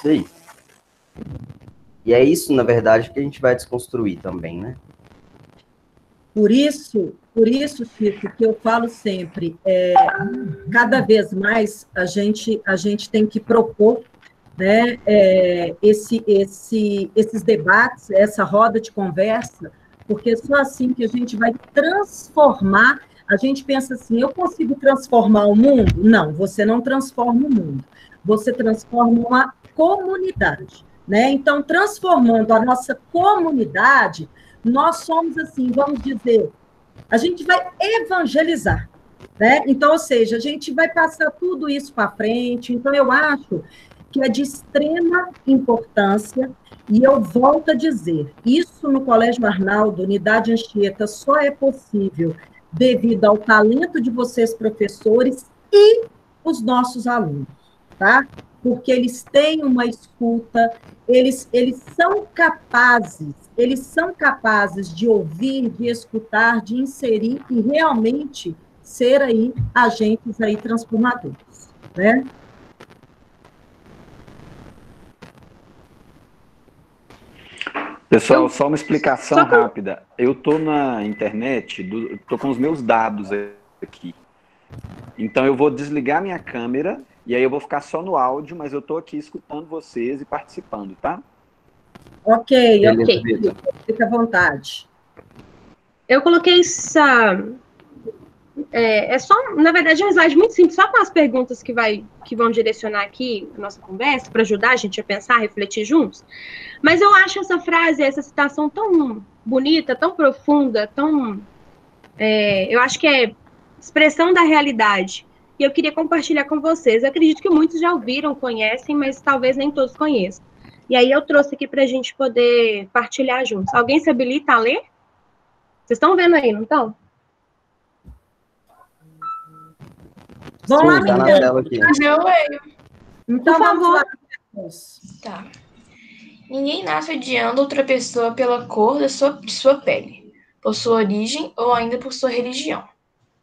daí. E é isso, na verdade, que a gente vai desconstruir também, né? Por isso, Chico, que eu falo sempre, cada vez mais a gente tem que propor, né, esses debates, essa roda de conversa, porque só assim que a gente vai transformar. A gente pensa assim, eu consigo transformar o mundo? Não, você não transforma o mundo, você transforma uma comunidade, né? Então, transformando a nossa comunidade, nós somos assim, vamos dizer, a gente vai evangelizar, né? Então, ou seja, a gente vai passar tudo isso para frente. Então, eu acho que é de extrema importância, e eu volto a dizer, isso no Colégio Arnaldo, Unidade Anchieta, só é possível devido ao talento de vocês, professores, e os nossos alunos, tá? Porque eles têm uma escuta, eles são capazes de ouvir, de escutar, de inserir e realmente ser aí agentes aí transformadores, né? Pessoal, só uma explicação rápida. Eu tô na internet, tô com os meus dados aqui. Então eu vou desligar minha câmera e aí eu vou ficar só no áudio, mas eu tô aqui escutando vocês e participando, tá? Ok. Beleza. Fica à vontade. Eu coloquei essa... É só, na verdade, um slide muito simples, só com as perguntas que vão direcionar aqui a nossa conversa, para ajudar a gente a pensar, a refletir juntos. Mas eu acho essa frase, essa citação tão bonita, tão profunda, eu acho que é expressão da realidade. E eu queria compartilhar com vocês. Eu acredito que muitos já ouviram, conhecem, mas talvez nem todos conheçam. E aí eu trouxe aqui para a gente poder partilhar juntos. Alguém se habilita a ler? Vocês estão vendo aí, não estão? Vamos lá, tá na tela aqui. Eu leio. Então, por vamos favor. lá. Tá. Ninguém nasce odiando outra pessoa pela cor de sua pele, por sua origem ou ainda por sua religião.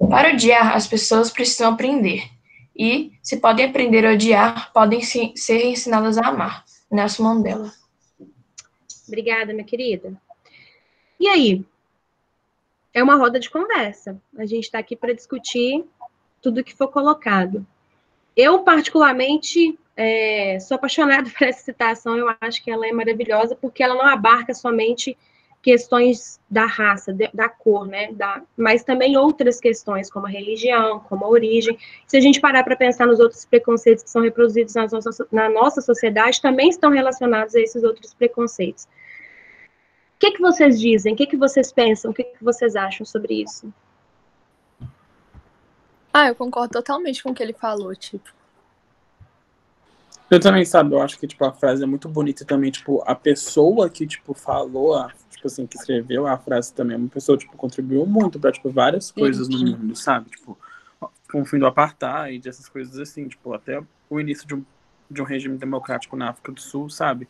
Para odiar, as pessoas precisam aprender. E, se podem aprender a odiar, podem ser ensinadas a amar. Nelson Mandela. Obrigada, minha querida. E aí? É uma roda de conversa. A gente está aqui para discutir tudo que for colocado. Eu, particularmente, sou apaixonada por essa citação. Eu acho que ela é maravilhosa, porque ela não abarca somente questões da raça, da cor, né? Mas também outras questões, como a religião, como a origem. Se a gente parar para pensar nos outros preconceitos que são reproduzidos na nossa sociedade, também estão relacionados a esses outros preconceitos. O que vocês dizem? O que vocês pensam? O que vocês acham sobre isso? Eu concordo totalmente com o que ele falou, tipo. Eu também, sabe, eu acho que, tipo, a frase é muito bonita e também, tipo, a pessoa que, tipo, falou, tipo assim, que escreveu a frase também, é uma pessoa, tipo, contribuiu muito pra, tipo, várias coisas no mundo, sabe? Tipo, com o fim do apartheid, essas coisas assim, tipo, até o início de um regime democrático na África do Sul, sabe?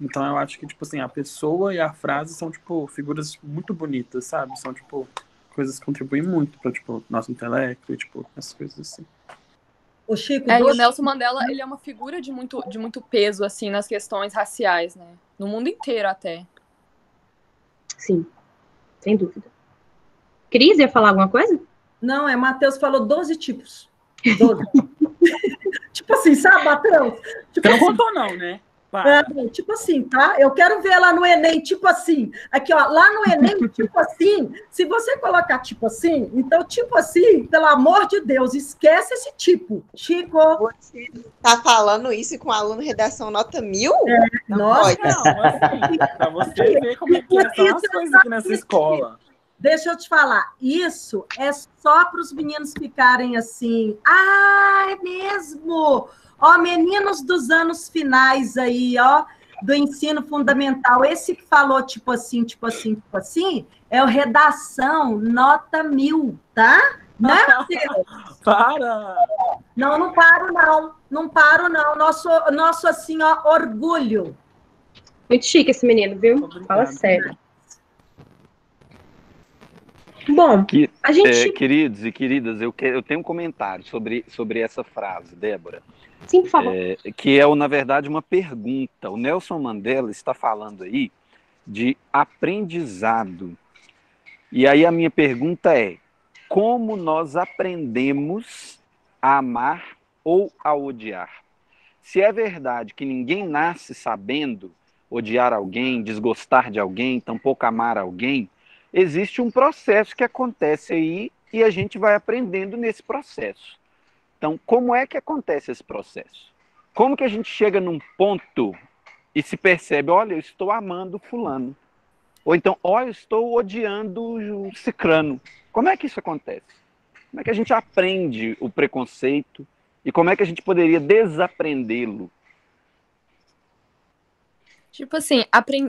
Então eu acho que, tipo assim, a pessoa e a frase são, tipo, figuras muito bonitas, sabe? São, tipo, coisas que contribuem muito pra, tipo, nosso intelecto e, tipo, essas coisas assim. O Chico, E o Nelson Mandela, ele é uma figura de muito peso, assim, nas questões raciais, né? No mundo inteiro, até. Sim, sem dúvida. Cris, ia falar alguma coisa? Não, Matheus falou 12 tipos. 12. Tipo assim, sabe, Matheus? Tipo Não assim, contou não, né? tipo assim, tá? Eu quero ver lá no Enem, tipo assim. Aqui, ó, lá no Enem, tipo assim. Se você colocar tipo assim, então, tipo assim, pelo amor de Deus, esquece esse tipo. Chico. Você tá falando isso com o aluno redação nota 1000? Nossa. Não, assim, pra você ver como é que são as coisas aqui nessa escola. Deixa eu te falar, isso é só para os meninos ficarem assim, é mesmo? Ó, meninos dos anos finais aí, ó, do ensino fundamental, esse que falou tipo assim, é o redação nota 1000, tá? Né? Para! Não paro não, nosso assim, ó, orgulho. Muito chique esse menino, viu? Obrigado. Fala sério. Bom, Queridos e queridas, eu tenho um comentário sobre essa frase, Débora. Sim, por favor. Que é, na verdade, uma pergunta. O Nelson Mandela está falando aí de aprendizado. E aí a minha pergunta é: como nós aprendemos a amar ou a odiar? Se é verdade que ninguém nasce sabendo odiar alguém, desgostar de alguém, tampouco amar alguém, existe um processo que acontece aí e a gente vai aprendendo nesse processo. Então, como é que acontece esse processo? Como que a gente chega num ponto e se percebe, olha, eu estou amando fulano? Ou então, olha, eu estou odiando o cicrano. Como é que isso acontece? Como é que a gente aprende o preconceito e como é que a gente poderia desaprendê-lo? Tipo assim,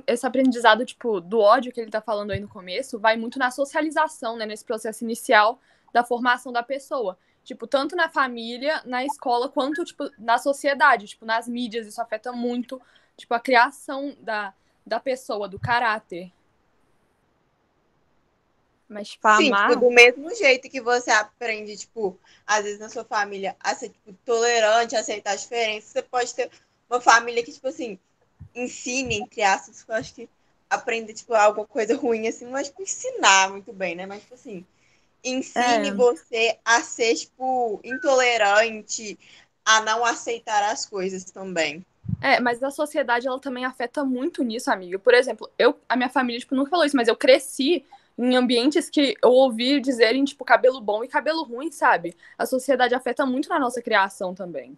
esse aprendizado, tipo, do ódio que ele tá falando aí no começo, vai muito na socialização, né? Nesse processo inicial da formação da pessoa. Tipo, tanto na família, na escola, quanto, tipo, na sociedade. Tipo, nas mídias, isso afeta muito, tipo, a criação da pessoa, do caráter. Mas, tipo, Sim, amar... tipo, do mesmo jeito que você aprende, tipo, às vezes na sua família a ser, tipo, tolerante, a aceitar a diferença, você pode ter uma família que, tipo assim, ensine, entre aspas, eu acho que aprender, tipo, alguma coisa ruim, assim, não é, tipo, ensinar muito bem, né? Mas, tipo assim, ensine você a ser, tipo, intolerante, a não aceitar as coisas também. Mas a sociedade, ela também afeta muito nisso, amiga. Por exemplo, a minha família, tipo, nunca falou isso, mas eu cresci em ambientes que eu ouvi dizerem, tipo, cabelo bom e cabelo ruim, sabe? A sociedade afeta muito na nossa criação também.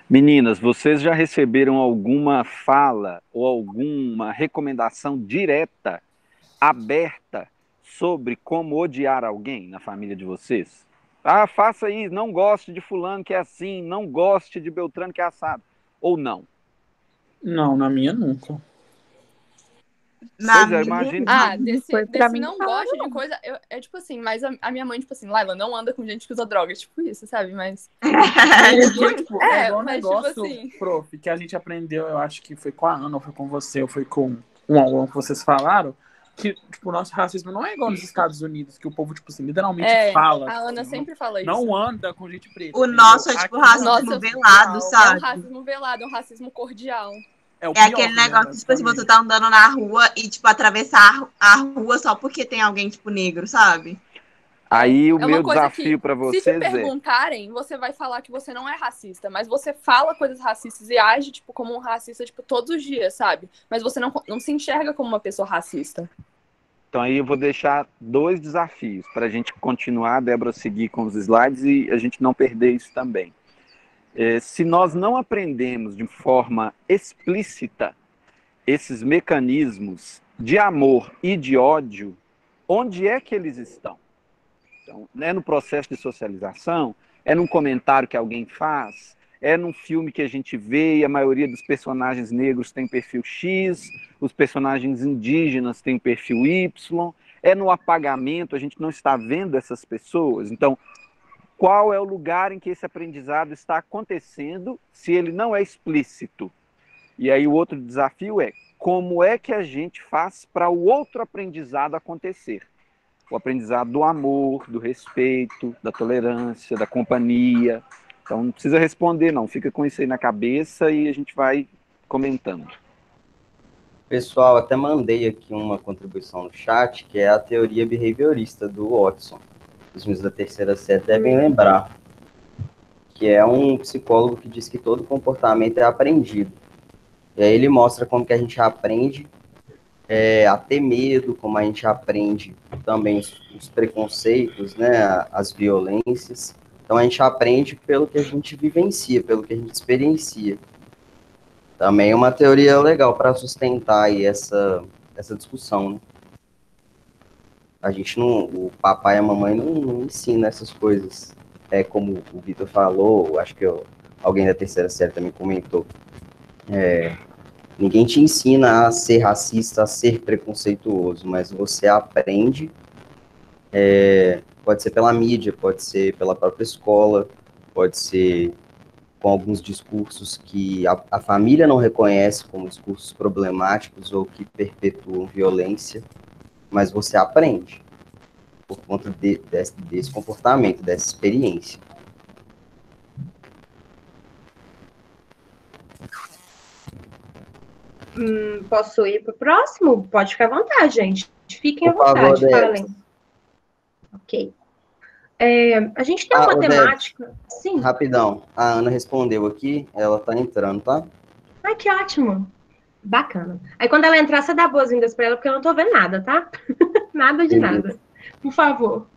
Meninas, vocês já receberam alguma fala ou alguma recomendação direta, aberta, sobre como odiar alguém na família de vocês? Ah, faça isso, não goste de fulano que é assim, não goste de Beltrano que é assado. Ou não? Não, na minha nunca. Pois é, imagino que... Desse não gosto de coisa, é tipo assim, mas a minha mãe, tipo assim, Laila, não anda com gente que usa drogas, tipo isso, sabe? Mas... Tipo, é igual um mas negócio, tipo assim... prof, que a gente aprendeu, eu acho que foi com a Ana, ou foi com você, ou foi com um aluno que vocês falaram, que, tipo, o nosso racismo não é igual nos Estados Unidos, que o povo, tipo assim, literalmente fala. A Ana tipo, sempre fala isso. Não anda com gente preta. O entendeu? nosso é, tipo, racismo velado, sabe? É um racismo velado, é um racismo cordial. É aquele negócio, tipo assim, você tá andando na rua e, tipo, atravessar a rua só porque tem alguém, tipo, negro, sabe? Aí o uma meu coisa desafio para vocês se te perguntarem, você vai falar que você não é racista, mas você fala coisas racistas e age, tipo, como um racista, tipo, todos os dias, sabe? Mas você não se enxerga como uma pessoa racista. Então aí eu vou deixar 2 desafios para a gente continuar, a Débora seguir com os slides e a gente não perder isso também. Se nós não aprendemos de forma explícita esses mecanismos de amor e de ódio, onde é que eles estão? Então, é no processo de socialização? É num comentário que alguém faz? É num filme que a gente vê e a maioria dos personagens negros tem perfil X, os personagens indígenas têm perfil Y? É no apagamento, a gente não está vendo essas pessoas? Então, qual é o lugar em que esse aprendizado está acontecendo se ele não é explícito? E aí o outro desafio é como é que a gente faz para o outro aprendizado acontecer? O aprendizado do amor, do respeito, da tolerância, da companhia. Então não precisa responder não, fica com isso aí na cabeça e a gente vai comentando. Pessoal, até mandei aqui uma contribuição no chat, que é a teoria behaviorista do Watson. Os meninos da terceira série devem lembrar, que é um psicólogo que diz que todo comportamento é aprendido. E aí ele mostra como que a gente aprende a ter medo, como a gente aprende também os preconceitos, né, as violências. Então a gente aprende pelo que a gente vivencia, pelo que a gente experiencia. Também é uma teoria legal para sustentar aí essa discussão, né? A gente não, o papai e a mamãe não ensina essas coisas. É como o Vitor falou, acho que alguém da terceira série também comentou. Ninguém te ensina a ser racista, a ser preconceituoso, mas você aprende, pode ser pela mídia, pode ser pela própria escola, pode ser com alguns discursos que a família não reconhece como discursos problemáticos ou que perpetuam violência, mas você aprende por conta desse comportamento, dessa experiência. Posso ir para o próximo? Pode ficar à vontade, gente. Fiquem à Por favor, vontade, Debs. falem. Ok. A gente tem uma ô, temática. Sim. Rapidão, a Ana respondeu aqui, ela tá entrando, tá? Ai, que ótimo. Bacana. Aí quando ela entrar, você dá boas-vindas para ela, porque eu não tô vendo nada, tá? Nada de nada. Por favor.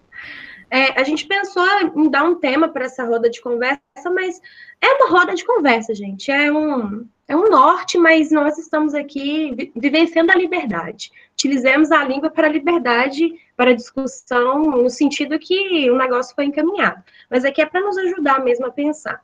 A gente pensou em dar um tema para essa roda de conversa, mas é uma roda de conversa, gente. É um norte, mas nós estamos aqui vivenciando a liberdade. Utilizemos a língua para a liberdade, para a discussão, no sentido que o negócio foi encaminhado. Mas aqui é para nos ajudar mesmo a pensar.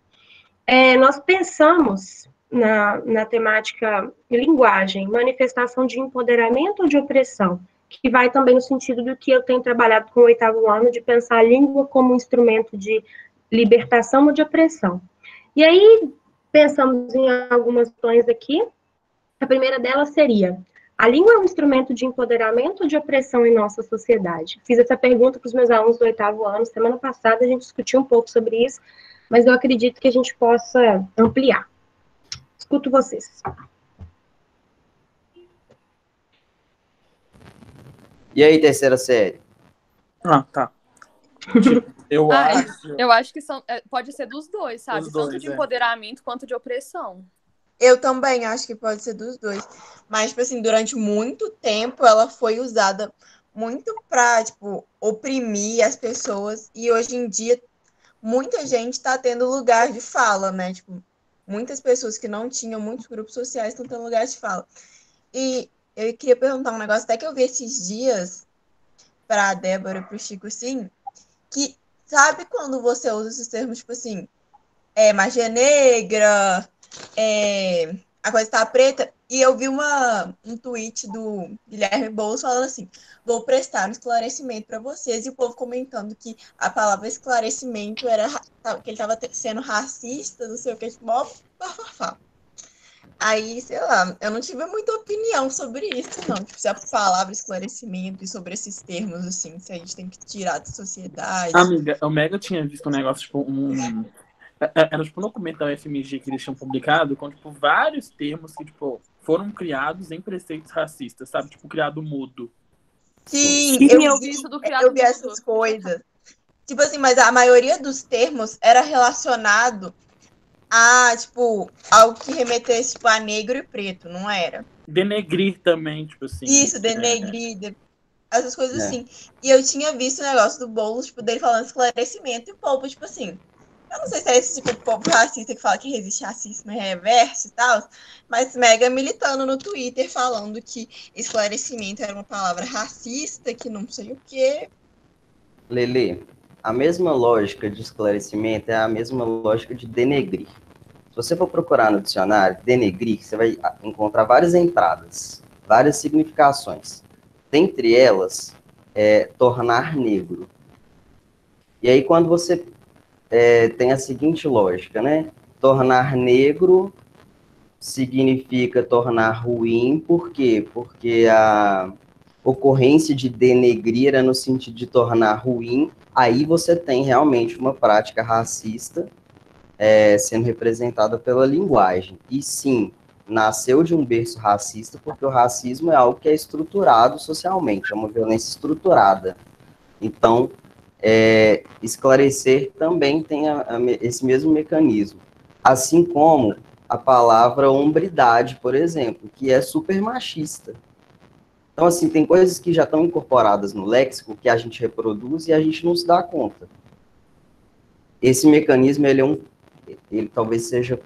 Nós pensamos na temática linguagem, manifestação de empoderamento ou de opressão, que vai também no sentido do que eu tenho trabalhado com o 8º ano, de pensar a língua como um instrumento de libertação ou de opressão. E aí, pensamos em algumas questões aqui. A primeira delas seria: a língua é um instrumento de empoderamento ou de opressão em nossa sociedade? Fiz essa pergunta para os meus alunos do 8º ano. Semana passada a gente discutiu um pouco sobre isso, mas eu acredito que a gente possa ampliar. Escuto vocês. E aí, terceira série? Tá. Eu acho que pode ser dos dois, sabe? Dos dois, Tanto de empoderamento quanto de opressão. Eu também acho que pode ser dos dois. Mas, tipo assim, durante muito tempo ela foi usada muito pra, tipo, oprimir as pessoas. E hoje em dia, muita gente tá tendo lugar de fala, né? Tipo, muitas pessoas que não tinham, muitos grupos sociais estão tendo lugar de fala. E eu queria perguntar um negócio, até que eu vi esses dias pra Débora e pro Chico, assim, que sabe quando você usa esses termos, tipo assim, magia negra, a coisa tá preta, e eu vi um tweet do Guilherme Boulos falando assim: vou prestar um esclarecimento para vocês, e o povo comentando que a palavra esclarecimento era que ele tava sendo racista, não sei o que, tipo, mó bafafá. Aí, sei lá, eu não tive muita opinião sobre isso, não. Tipo, se a palavra esclarecimento e sobre esses termos, assim, se a gente tem que tirar da sociedade. Amiga, o Mega tinha visto um negócio, tipo, era tipo um documento da UFMG que eles tinham publicado com, tipo, vários termos que, tipo, foram criados em preceitos racistas, sabe? Tipo, criado mudo. Sim, eu vi isso do criado eu vi essas coisas. Tipo assim, mas a maioria dos termos era relacionado a, tipo, algo que remetesse, tipo, a negro e preto, não era? Denegrir também, tipo assim. Isso, denegrir, essas coisas assim. E eu tinha visto o negócio do Boulos, tipo, dele falando esclarecimento, e o povo, tipo assim, eu não sei se é esse tipo de povo racista que fala que resiste racismo reverso e tal, mas mega militando no Twitter falando que esclarecimento era uma palavra racista, que não sei o quê. Lele, a mesma lógica de esclarecimento é a mesma lógica de denegrir. Se você for procurar no dicionário, denegrir, você vai encontrar várias entradas, várias significações. Dentre elas, tornar negro. E aí, quando você tem a seguinte lógica, né? Tornar negro significa tornar ruim, por quê? Porque a ocorrência de denegrir é no sentido de tornar ruim, aí você tem realmente uma prática racista sendo representada pela linguagem. E sim, nasceu de um berço racista, porque o racismo é algo que é estruturado socialmente, é uma violência estruturada. Então, esclarecer também tem esse mesmo mecanismo. Assim como a palavra hombridade, por exemplo, que é super machista. Então, assim, tem coisas que já estão incorporadas no léxico que a gente reproduz e a gente não se dá conta. Esse mecanismo, ele talvez seja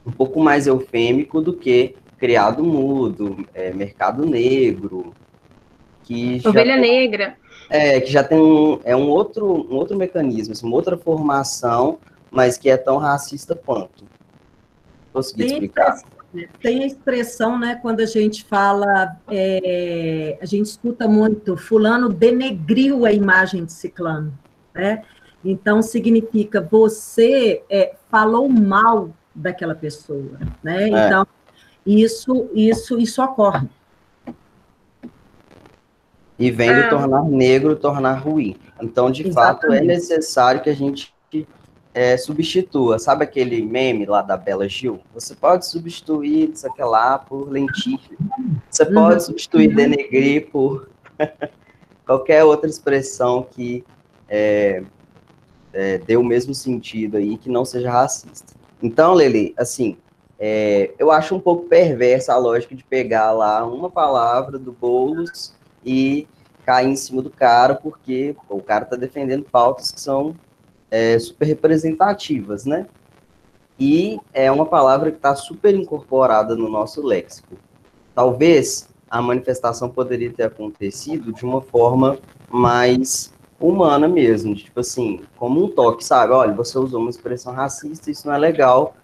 um pouco mais eufêmico do que criado mudo, mercado negro, que Ovelha negra. Que já tem um outro mecanismo, assim, uma outra formação, mas que é tão racista quanto. Consegui explicar? Tem a expressão, né, quando a gente fala, a gente escuta muito, fulano denegriu a imagem de ciclano, né? Então, significa você falou mal daquela pessoa, né? Então, isso ocorre. E vem do tornar negro, tornar ruim. Então, de fato, é necessário que a gente substitua. Sabe aquele meme lá da Bela Gil? Você pode substituir isso aqui lá por lentilha. Você pode substituir denegrir por qualquer outra expressão que dê o mesmo sentido aí, que não seja racista. Então, Lili, assim, eu acho um pouco perversa a lógica de pegar lá uma palavra do Boulos e cair em cima do cara, porque o cara está defendendo pautas que são super representativas, né? E é uma palavra que está super incorporada no nosso léxico. Talvez a manifestação poderia ter acontecido de uma forma mais humana mesmo, tipo assim, como um toque, sabe? Olha, você usou uma expressão racista, isso não é legal,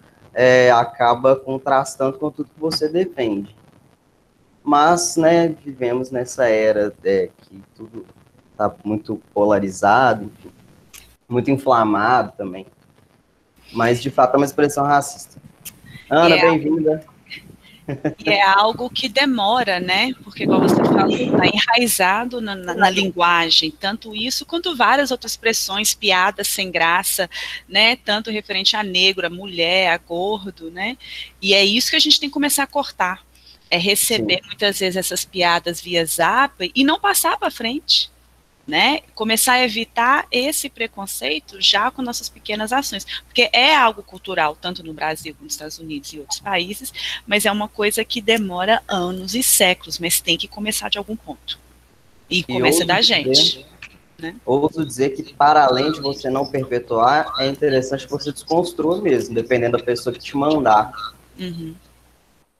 acaba contrastando com tudo que você defende. Mas, né, vivemos nessa era que tudo está muito polarizado, enfim, muito inflamado também. Mas, de fato, é uma expressão racista. Ana, bem-vinda. E é algo que demora, né? Porque, como você falou, está enraizado na linguagem, tanto isso quanto várias outras expressões, piadas sem graça, né? Tanto referente a negro, a mulher, a gordo, né? E é isso que a gente tem que começar a cortar. É receber muitas vezes essas piadas via zap e não passar para frente, né? Começar a evitar esse preconceito já com nossas pequenas ações, porque é algo cultural, tanto no Brasil como nos Estados Unidos e outros países, mas é uma coisa que demora anos e séculos, mas tem que começar de algum ponto. E começa da gente. Né? Ouso dizer que, para além de você não perpetuar, é interessante que você desconstrua mesmo, dependendo da pessoa que te mandar.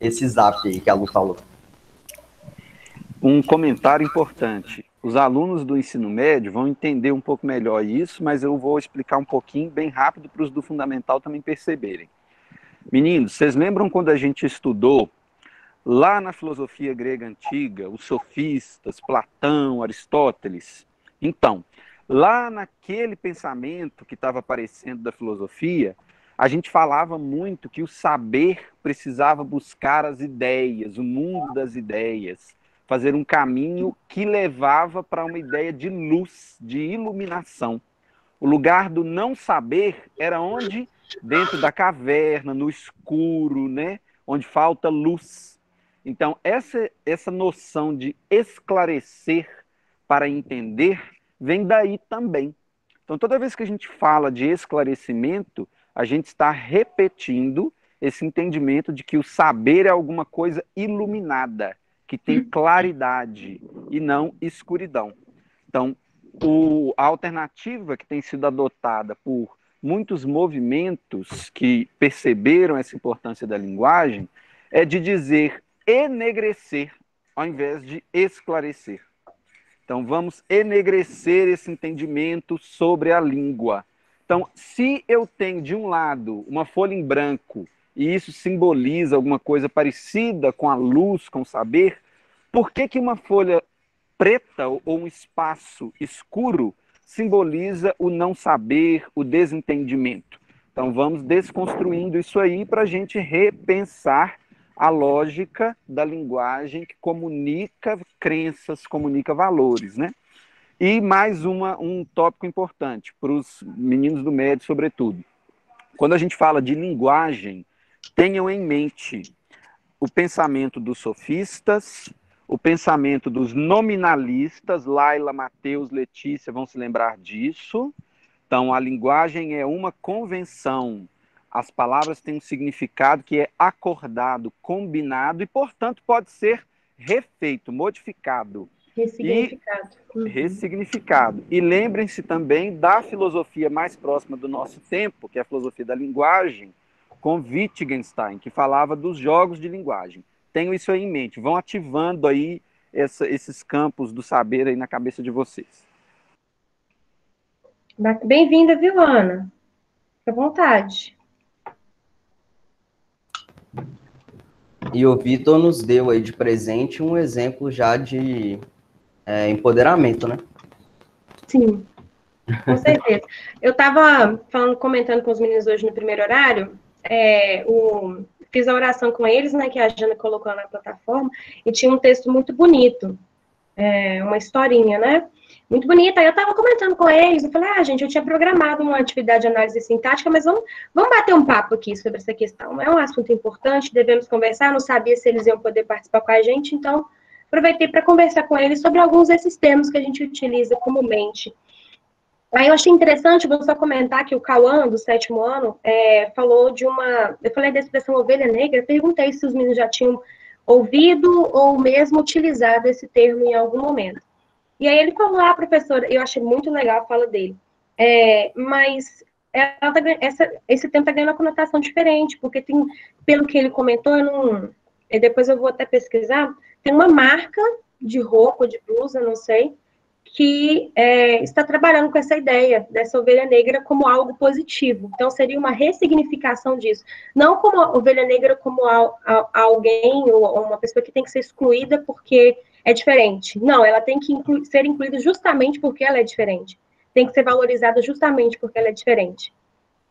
Esse zap aí que a Lu falou. Um comentário importante. Os alunos do ensino médio vão entender um pouco melhor isso, mas eu vou explicar um pouquinho, bem rápido, para os do fundamental também perceberem. Meninos, vocês lembram quando a gente estudou, lá na filosofia grega antiga, os sofistas, Platão, Aristóteles? Então, lá naquele pensamento que estava aparecendo da filosofia, a gente falava muito que o saber precisava buscar as ideias, o mundo das ideias, fazer um caminho que levava para uma ideia de luz, de iluminação. O lugar do não saber era onde? Dentro da caverna, no escuro, né? Onde falta luz. Então, essa noção de esclarecer para entender vem daí também. Então, toda vez que a gente fala de esclarecimento, a gente está repetindo esse entendimento de que o saber é alguma coisa iluminada, que tem claridade e não escuridão. Então, a alternativa que tem sido adotada por muitos movimentos que perceberam essa importância da linguagem é de dizer enegrecer, ao invés de esclarecer. Então, vamos enegrecer esse entendimento sobre a língua. Então, se eu tenho, de um lado, uma folha em branco, e isso simboliza alguma coisa parecida com a luz, com o saber, por que uma folha preta ou um espaço escuro simboliza o não saber, o desentendimento? Então, vamos desconstruindo isso aí para a gente repensar a lógica da linguagem que comunica crenças, comunica valores, né? E mais um tópico importante para os meninos do médio, sobretudo. Quando a gente fala de linguagem, tenham em mente o pensamento dos sofistas, o pensamento dos nominalistas, Laila, Mateus, Letícia vão se lembrar disso. Então, a linguagem é uma convenção. As palavras têm um significado que é acordado, combinado e, portanto, pode ser refeito, modificado. Ressignificado. E lembrem-se também da filosofia mais próxima do nosso tempo, que é a filosofia da linguagem, com Wittgenstein, que falava dos jogos de linguagem. Tenham isso aí em mente. Vão ativando aí esses campos do saber aí na cabeça de vocês. Bem-vinda, viu, Ana? Fique à vontade. E o Vitor nos deu aí de presente um exemplo já de empoderamento, né? Sim, com certeza. Eu estava comentando com os meninos hoje no primeiro horário, fiz a oração com eles, né, que a Jana colocou na plataforma, e tinha um texto muito bonito, uma historinha, né? Muito bonita. Aí eu estava comentando com eles, eu falei, gente, eu tinha programado uma atividade de análise sintática, mas vamos bater um papo aqui sobre essa questão. É um assunto importante, devemos conversar, não sabia se eles iam poder participar com a gente, então aproveitei para conversar com eles sobre alguns desses termos que a gente utiliza comumente. Aí eu achei interessante, vou só comentar que o Cauã, do 7º ano, falou de uma... Eu falei da expressão ovelha negra, perguntei se os meninos já tinham ouvido ou mesmo utilizado esse termo em algum momento. E aí ele falou, professora, eu achei muito legal a fala dele, mas esse termo está ganhando uma conotação diferente, porque tem, pelo que ele comentou, depois eu vou até pesquisar, tem uma marca de roupa, de blusa, não sei, que está trabalhando com essa ideia dessa ovelha negra como algo positivo. Então, seria uma ressignificação disso. Não como a ovelha negra como alguém ou uma pessoa que tem que ser excluída porque é diferente. Não, ela tem que ser incluída justamente porque ela é diferente. Tem que ser valorizada justamente porque ela é diferente.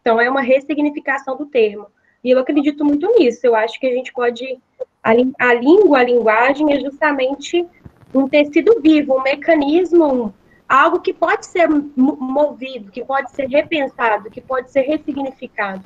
Então, é uma ressignificação do termo. E eu acredito muito nisso. Eu acho que a gente pode... A linguagem é justamente um tecido vivo, um mecanismo, algo que pode ser movido, que pode ser repensado, que pode ser ressignificado.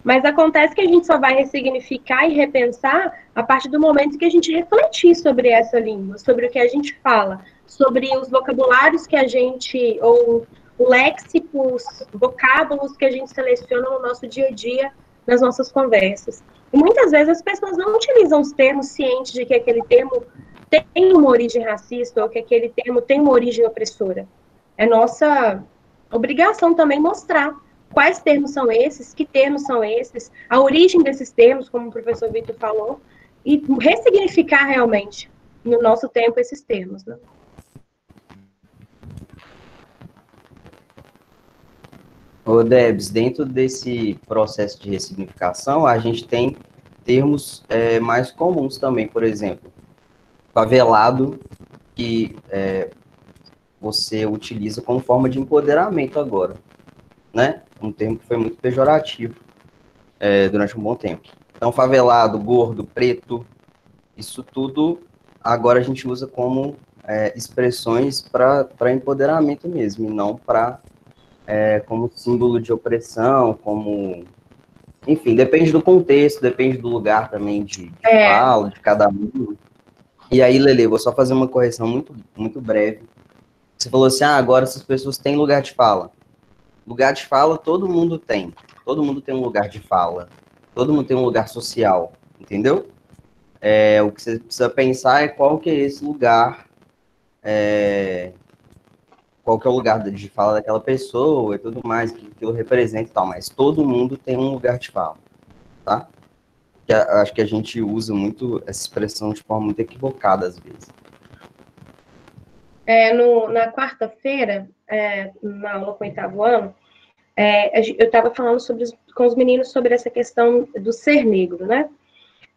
Mas acontece que a gente só vai ressignificar e repensar a partir do momento que a gente refletir sobre essa língua, sobre o que a gente fala, sobre os vocabulários que a gente, ou o léxico, os vocábulos que a gente seleciona no nosso dia a dia, nas nossas conversas. E muitas vezes as pessoas não utilizam os termos cientes de que aquele termo tem uma origem racista ou que aquele termo tem uma origem opressora. É nossa obrigação também mostrar quais termos são esses, que termos são esses, a origem desses termos, como o professor Vitor falou, e ressignificar realmente, no nosso tempo, esses termos, né? Ô, Debs, dentro desse processo de ressignificação, a gente tem termos mais comuns também, por exemplo, favelado, que você utiliza como forma de empoderamento agora, né? Um termo que foi muito pejorativo durante um bom tempo. Então, favelado, gordo, preto, isso tudo agora a gente usa como expressões para empoderamento mesmo, e não como símbolo de opressão, como... Enfim, depende do contexto, depende do lugar também de fala, de cada um. E aí, Lele, vou só fazer uma correção muito, muito breve. Você falou assim, agora essas pessoas têm lugar de fala. Lugar de fala todo mundo tem. Todo mundo tem um lugar de fala. Todo mundo tem um lugar social, entendeu? O que você precisa pensar é qual que é esse lugar, qual que é o lugar de fala daquela pessoa e tudo mais, que aquilo representa e tal, mas todo mundo tem um lugar de fala, tá? Acho que a gente usa muito essa expressão de forma muito equivocada, às vezes. Na quarta-feira, na aula com o 8º ano, eu estava falando com os meninos sobre essa questão do ser negro, né?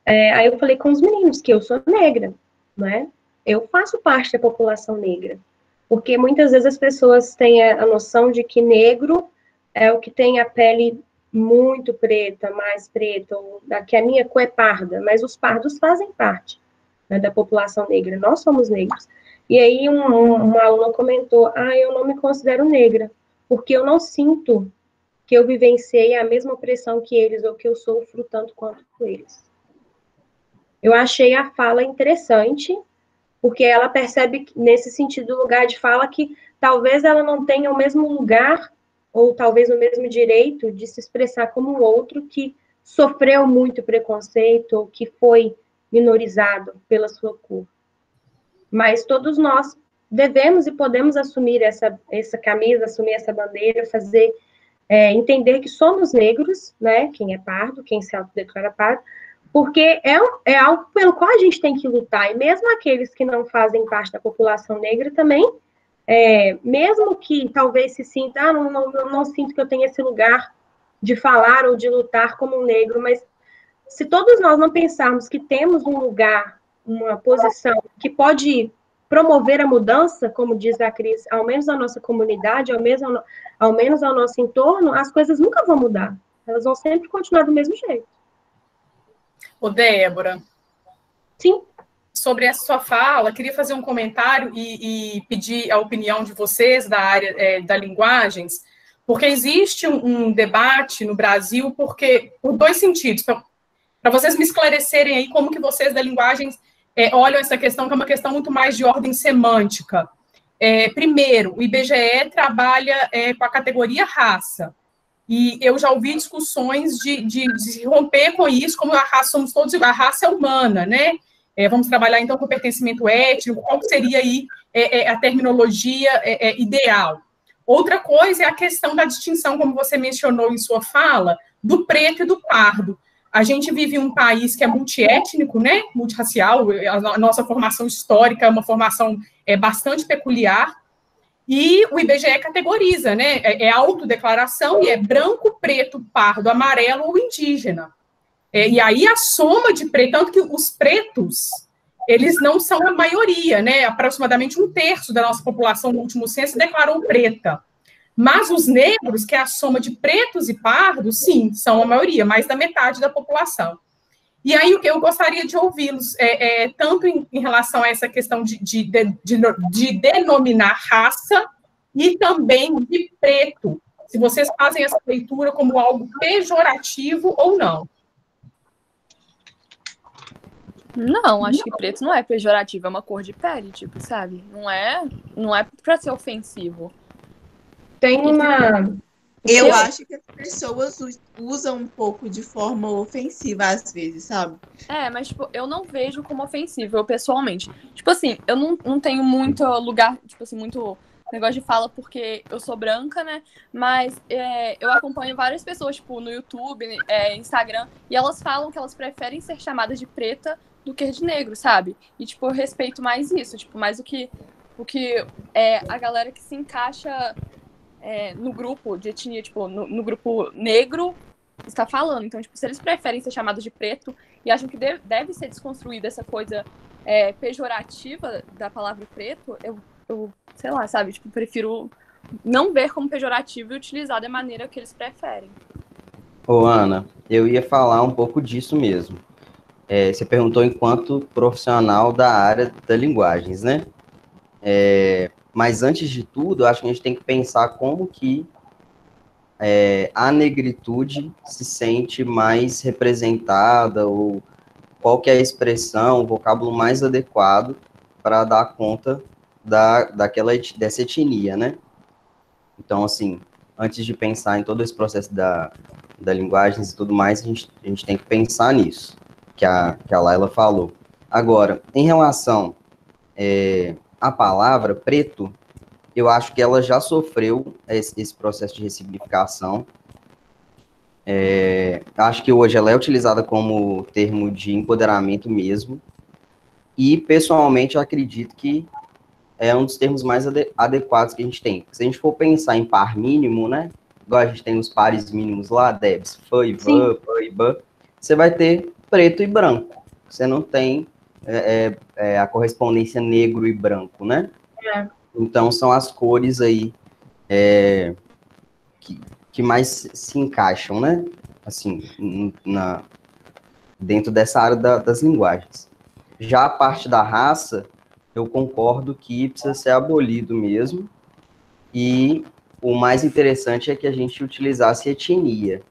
Aí eu falei com os meninos que eu sou negra, né? Eu faço parte da população negra. Porque muitas vezes as pessoas têm a noção de que negro é o que tem a pele muito preta, mais preta, ou que a minha cor é parda, mas os pardos fazem parte, né, da população negra, nós somos negros. E aí uma aluna comentou, eu não me considero negra, porque eu não sinto que eu vivenciei a mesma opressão que eles, ou que eu sofro tanto quanto eles. Eu achei a fala interessante, porque ela percebe, nesse sentido, lugar de fala, que talvez ela não tenha o mesmo lugar, ou talvez o mesmo direito de se expressar como um outro que sofreu muito preconceito, ou que foi minorizado pela sua cor. Mas todos nós devemos e podemos assumir essa camisa, assumir essa bandeira, entender que somos negros, né? Quem é pardo, quem se autodeclara pardo, porque é algo pelo qual a gente tem que lutar, e mesmo aqueles que não fazem parte da população negra também, mesmo que talvez se sinta, não sinto que eu tenho esse lugar de falar ou de lutar como um negro, mas se todos nós não pensarmos que temos um lugar, uma posição que pode promover a mudança, como diz a Cris, ao menos na nossa comunidade, ao menos ao nosso entorno, as coisas nunca vão mudar, elas vão sempre continuar do mesmo jeito. Ô, Débora. Sim. sobre essa sua fala, queria fazer um comentário e pedir a opinião de vocês da área da linguagens, porque existe um debate no Brasil por dois sentidos, para vocês me esclarecerem aí como que vocês da linguagens olham essa questão, que é uma questão muito mais de ordem semântica. Primeiro, o IBGE trabalha com a categoria raça, e eu já ouvi discussões de romper com isso, como a raça somos todos, a raça é humana, né? Vamos trabalhar, então, com pertencimento étnico, qual seria aí a terminologia ideal. Outra coisa é a questão da distinção, como você mencionou em sua fala, do preto e do pardo. A gente vive em um país que é multiétnico, né? Multirracial, a nossa formação histórica é uma formação bastante peculiar, e o IBGE categoriza, né? É autodeclaração e é branco, preto, pardo, amarelo ou indígena. E aí a soma de preto, tanto que os pretos, eles não são a maioria, né? Aproximadamente 1/3 da nossa população no último censo declarou preta. Mas os negros, que é a soma de pretos e pardos, sim, são a maioria, mais da metade da população. E aí o que eu gostaria de ouvi-los, tanto em relação a essa questão de denominar raça e também de preto, se vocês fazem essa leitura como algo pejorativo ou não. Não, acho que preto não é pejorativo, é uma cor de pele, tipo, sabe? Não é pra ser ofensivo. Tem uma... Eu acho que as pessoas usam um pouco de forma ofensiva às vezes, sabe? Mas, tipo, eu não vejo como ofensivo, eu pessoalmente. Tipo assim, eu não tenho muito lugar, tipo assim, muito negócio de fala porque eu sou branca, né? Mas eu acompanho várias pessoas, tipo, no YouTube, Instagram, e elas falam que elas preferem ser chamadas de preta do que de negro, sabe? E, tipo, eu respeito mais isso, tipo, mais o que a galera que se encaixa no grupo de etnia, tipo, no grupo negro está falando. Então, tipo, se eles preferem ser chamados de preto e acham que deve ser desconstruída essa coisa pejorativa da palavra preto, eu sei lá, sabe? Tipo, prefiro não ver como pejorativo e utilizar da maneira que eles preferem. Ô, Ana, eu ia falar um pouco disso mesmo. Você perguntou enquanto profissional da área da linguagens, né? Mas antes de tudo, acho que a gente tem que pensar como que a negritude se sente mais representada, ou qual que é a expressão, o vocábulo mais adequado para dar conta dessa etnia, né? Então, assim, antes de pensar em todo esse processo da linguagens e tudo mais, a gente tem que pensar nisso, que a Laila falou. Agora, em relação a palavra preto, eu acho que ela já sofreu esse processo de ressignificação. Acho que hoje ela é utilizada como termo de empoderamento mesmo, e pessoalmente eu acredito que é um dos termos mais adequados que a gente tem. Se a gente for pensar em par mínimo, né, igual a gente tem os pares mínimos lá, Debs, fã e vã, pã e bã, você vai ter preto e branco. Você não tem a correspondência negro e branco, né? Então, são as cores aí que mais se encaixam, né? Assim, dentro dessa área das linguagens. Já a parte da raça, eu concordo que precisa ser abolido mesmo, e o mais interessante é que a gente utilizasse etnia.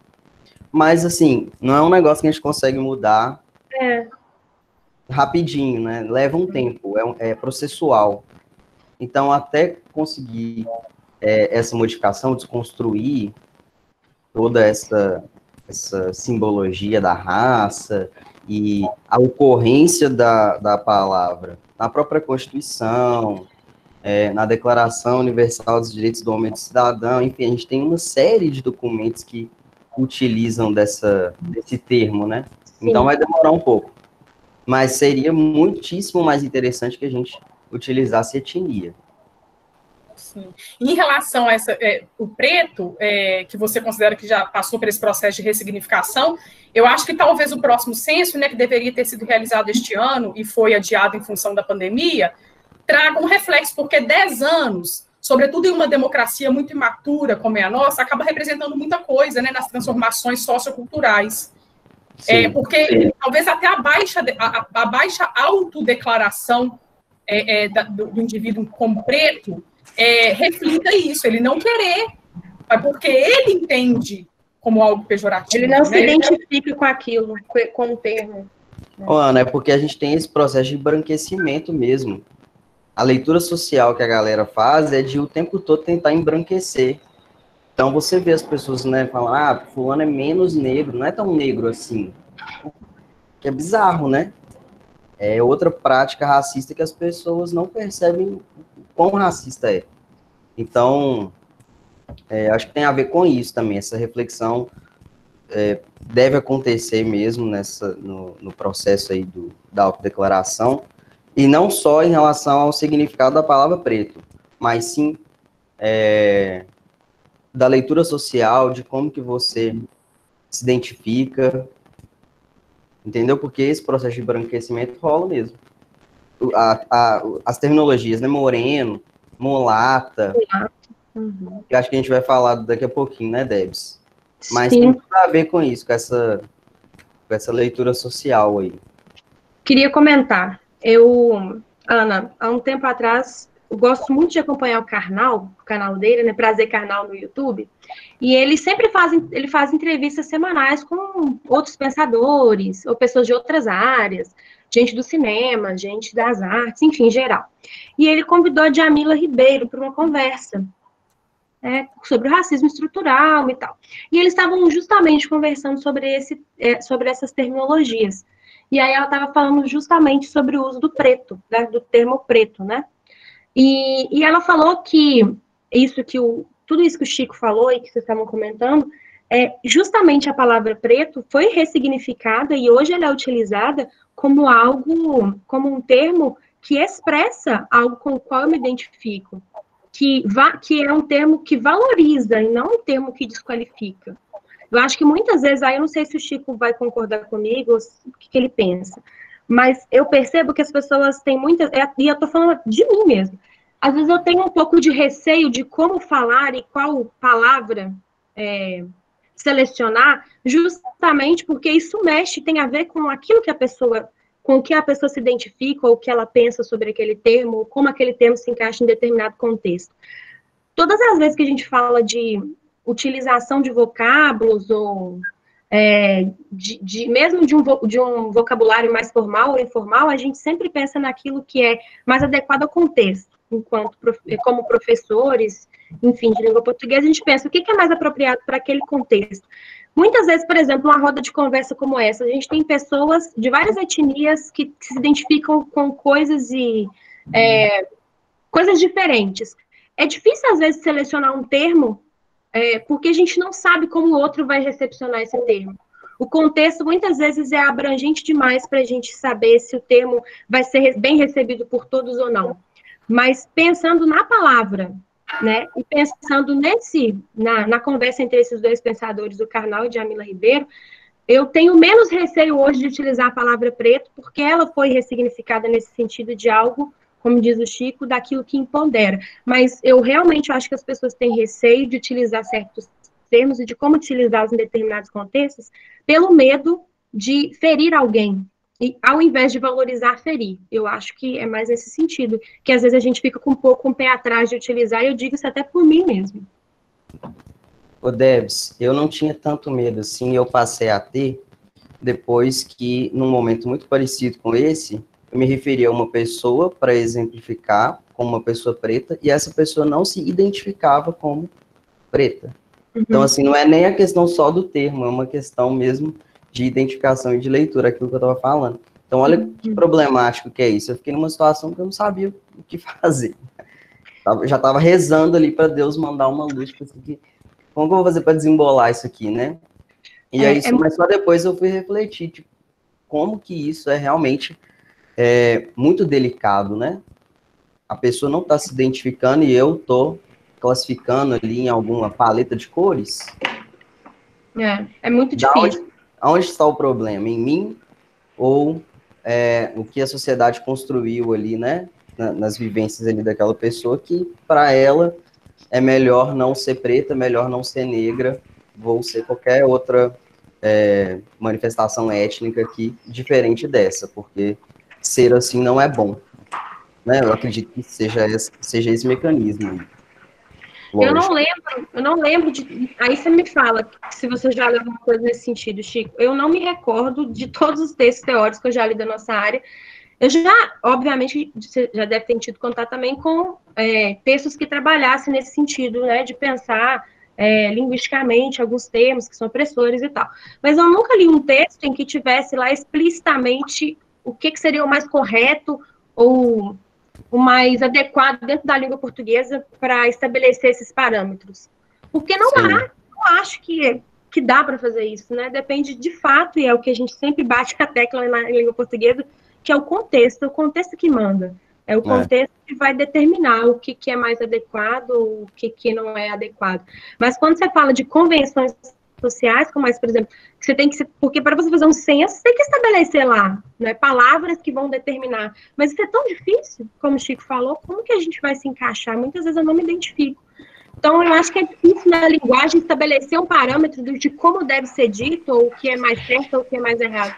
Mas, assim, não é um negócio que a gente consegue mudar rapidinho, né? Leva um tempo, é processual. Então, até conseguir essa modificação, desconstruir toda essa simbologia da raça e a ocorrência da palavra na própria Constituição, na Declaração Universal dos Direitos do Homem e do Cidadão, enfim, a gente tem uma série de documentos que utilizam desse termo, né? Sim. Então, vai demorar um pouco. Mas seria muitíssimo mais interessante que a gente utilizasse etnia. Sim. Em relação a o preto, que você considera que já passou por esse processo de ressignificação, eu acho que talvez o próximo censo, né, que deveria ter sido realizado este ano e foi adiado em função da pandemia, traga um reflexo, porque 10 anos, sobretudo em uma democracia muito imatura como é a nossa, acaba representando muita coisa, né, nas transformações socioculturais. Porque talvez até a baixa autodeclaração do indivíduo como preto reflita isso, ele não querer, porque ele entende como algo pejorativo. Ele não se identifica com aquilo, com o termo. Ana, é porque a gente tem esse processo de embranquecimento mesmo. A leitura social que a galera faz é de o tempo todo tentar embranquecer. Então você vê as pessoas, né, falando, fulano é menos negro, não é tão negro assim. Que é bizarro, né? É outra prática racista que as pessoas não percebem o quão racista é. Então, acho que tem a ver com isso também, essa reflexão deve acontecer mesmo no processo aí da autodeclaração, e não só em relação ao significado da palavra preto, mas sim da leitura social, de como que você se identifica, entendeu? Porque esse processo de embranquecimento rola mesmo. As terminologias, né? Moreno, mulata, que acho que a gente vai falar daqui a pouquinho, né, Debs? Mas tem tudo a ver com isso, com essa leitura social aí. Queria comentar. Ana, há um tempo atrás, eu gosto muito de acompanhar o canal dele, né, Prazer Karnal no YouTube, e ele sempre faz entrevistas semanais com outros pensadores, ou pessoas de outras áreas, gente do cinema, gente das artes, enfim, em geral. E ele convidou a Djamila Ribeiro para uma conversa sobre o racismo estrutural e tal. E eles estavam justamente conversando sobre essas terminologias. E aí ela estava falando justamente sobre o uso do preto, né, do termo preto, né? E ela falou que tudo isso que o Chico falou e que vocês estavam comentando, justamente a palavra preto foi ressignificada e hoje ela é utilizada como um termo que expressa algo com o qual eu me identifico, que é um termo que valoriza e não um termo que desqualifica. Eu acho que muitas vezes, aí eu não sei se o Chico vai concordar comigo, o que ele pensa, mas eu percebo que as pessoas têm muitas, e eu estou falando de mim mesmo, às vezes eu tenho um pouco de receio de como falar e qual palavra selecionar, justamente porque isso tem a ver com aquilo com o que a pessoa se identifica, ou o que ela pensa sobre aquele termo, ou como aquele termo se encaixa em determinado contexto. Todas as vezes que a gente fala de utilização de vocábulos, ou mesmo de um vocabulário mais formal ou informal, a gente sempre pensa naquilo que é mais adequado ao contexto. Como professores, enfim, de língua portuguesa, a gente pensa o que é mais apropriado para aquele contexto. Muitas vezes, por exemplo, uma roda de conversa como essa, a gente tem pessoas de várias etnias que se identificam com coisas diferentes. É difícil, às vezes, selecionar um termo, porque a gente não sabe como o outro vai recepcionar esse termo. O contexto, muitas vezes, é abrangente demais para a gente saber se o termo vai ser bem recebido por todos ou não. Mas pensando na palavra, né, e pensando na conversa entre esses dois pensadores, o Karnal e Djamila Ribeiro, eu tenho menos receio hoje de utilizar a palavra preto, porque ela foi ressignificada nesse sentido de algo, como diz o Chico, daquilo que empodera. Mas eu realmente acho que as pessoas têm receio de utilizar certos termos e de como utilizá-los em determinados contextos, pelo medo de ferir alguém, e ao invés de valorizar, ferir. Eu acho que é mais nesse sentido, que às vezes a gente fica com um pouco o pé atrás de utilizar, e eu digo isso até por mim mesmo. Ô Debs, eu não tinha tanto medo assim, eu passei a ter, depois que, num momento muito parecido com esse, eu me referi a uma pessoa para exemplificar como uma pessoa preta, e essa pessoa não se identificava como preta. Então, assim, não é nem a questão só do termo, é uma questão mesmo de identificação e de leitura, aquilo que eu estava falando. Então, olha que problemático que é isso. Eu fiquei numa situação que eu não sabia o que fazer. Eu já estava rezando ali para Deus mandar uma luz, como que eu vou fazer para desembolar isso aqui, né? E aí, mas só depois eu fui refletir, tipo, como que isso é realmente muito delicado, né? A pessoa não está se identificando e eu estou classificando ali em alguma paleta de cores. É muito difícil. Onde está o problema? Em mim ou o que a sociedade construiu ali, né? Nas vivências ali daquela pessoa, que para ela é melhor não ser preta, melhor não ser negra, vou ser qualquer outra manifestação étnica aqui diferente dessa, porque ser assim não é bom. Né? Eu acredito que seja esse mecanismo. Eu não lembro de. Aí você me fala se você já leu alguma coisa nesse sentido, Chico. Eu não me recordo de todos os textos teóricos que eu já li da nossa área. Eu já, obviamente, você já deve ter tido contato também com textos que trabalhassem nesse sentido, né, de pensar linguisticamente alguns termos que são opressores e tal. Mas eu nunca li um texto em que tivesse lá explicitamente o que seria o mais correto ou o mais adequado dentro da língua portuguesa para estabelecer esses parâmetros. Porque não acho que dá para fazer isso, né? Depende de fato, e é o que a gente sempre bate a tecla na língua portuguesa, que é o contexto que manda. É o contexto que vai determinar o que é mais adequado, o que não é adequado. Mas quando você fala de convenções sociais, como por exemplo, que você tem que... Porque para você fazer um censo, você tem que estabelecer lá, né, palavras que vão determinar. Mas isso é tão difícil, como o Chico falou, como que a gente vai se encaixar? Muitas vezes eu não me identifico. Então, eu acho que é difícil na linguagem estabelecer um parâmetro de como deve ser dito, ou o que é mais certo, ou o que é mais errado.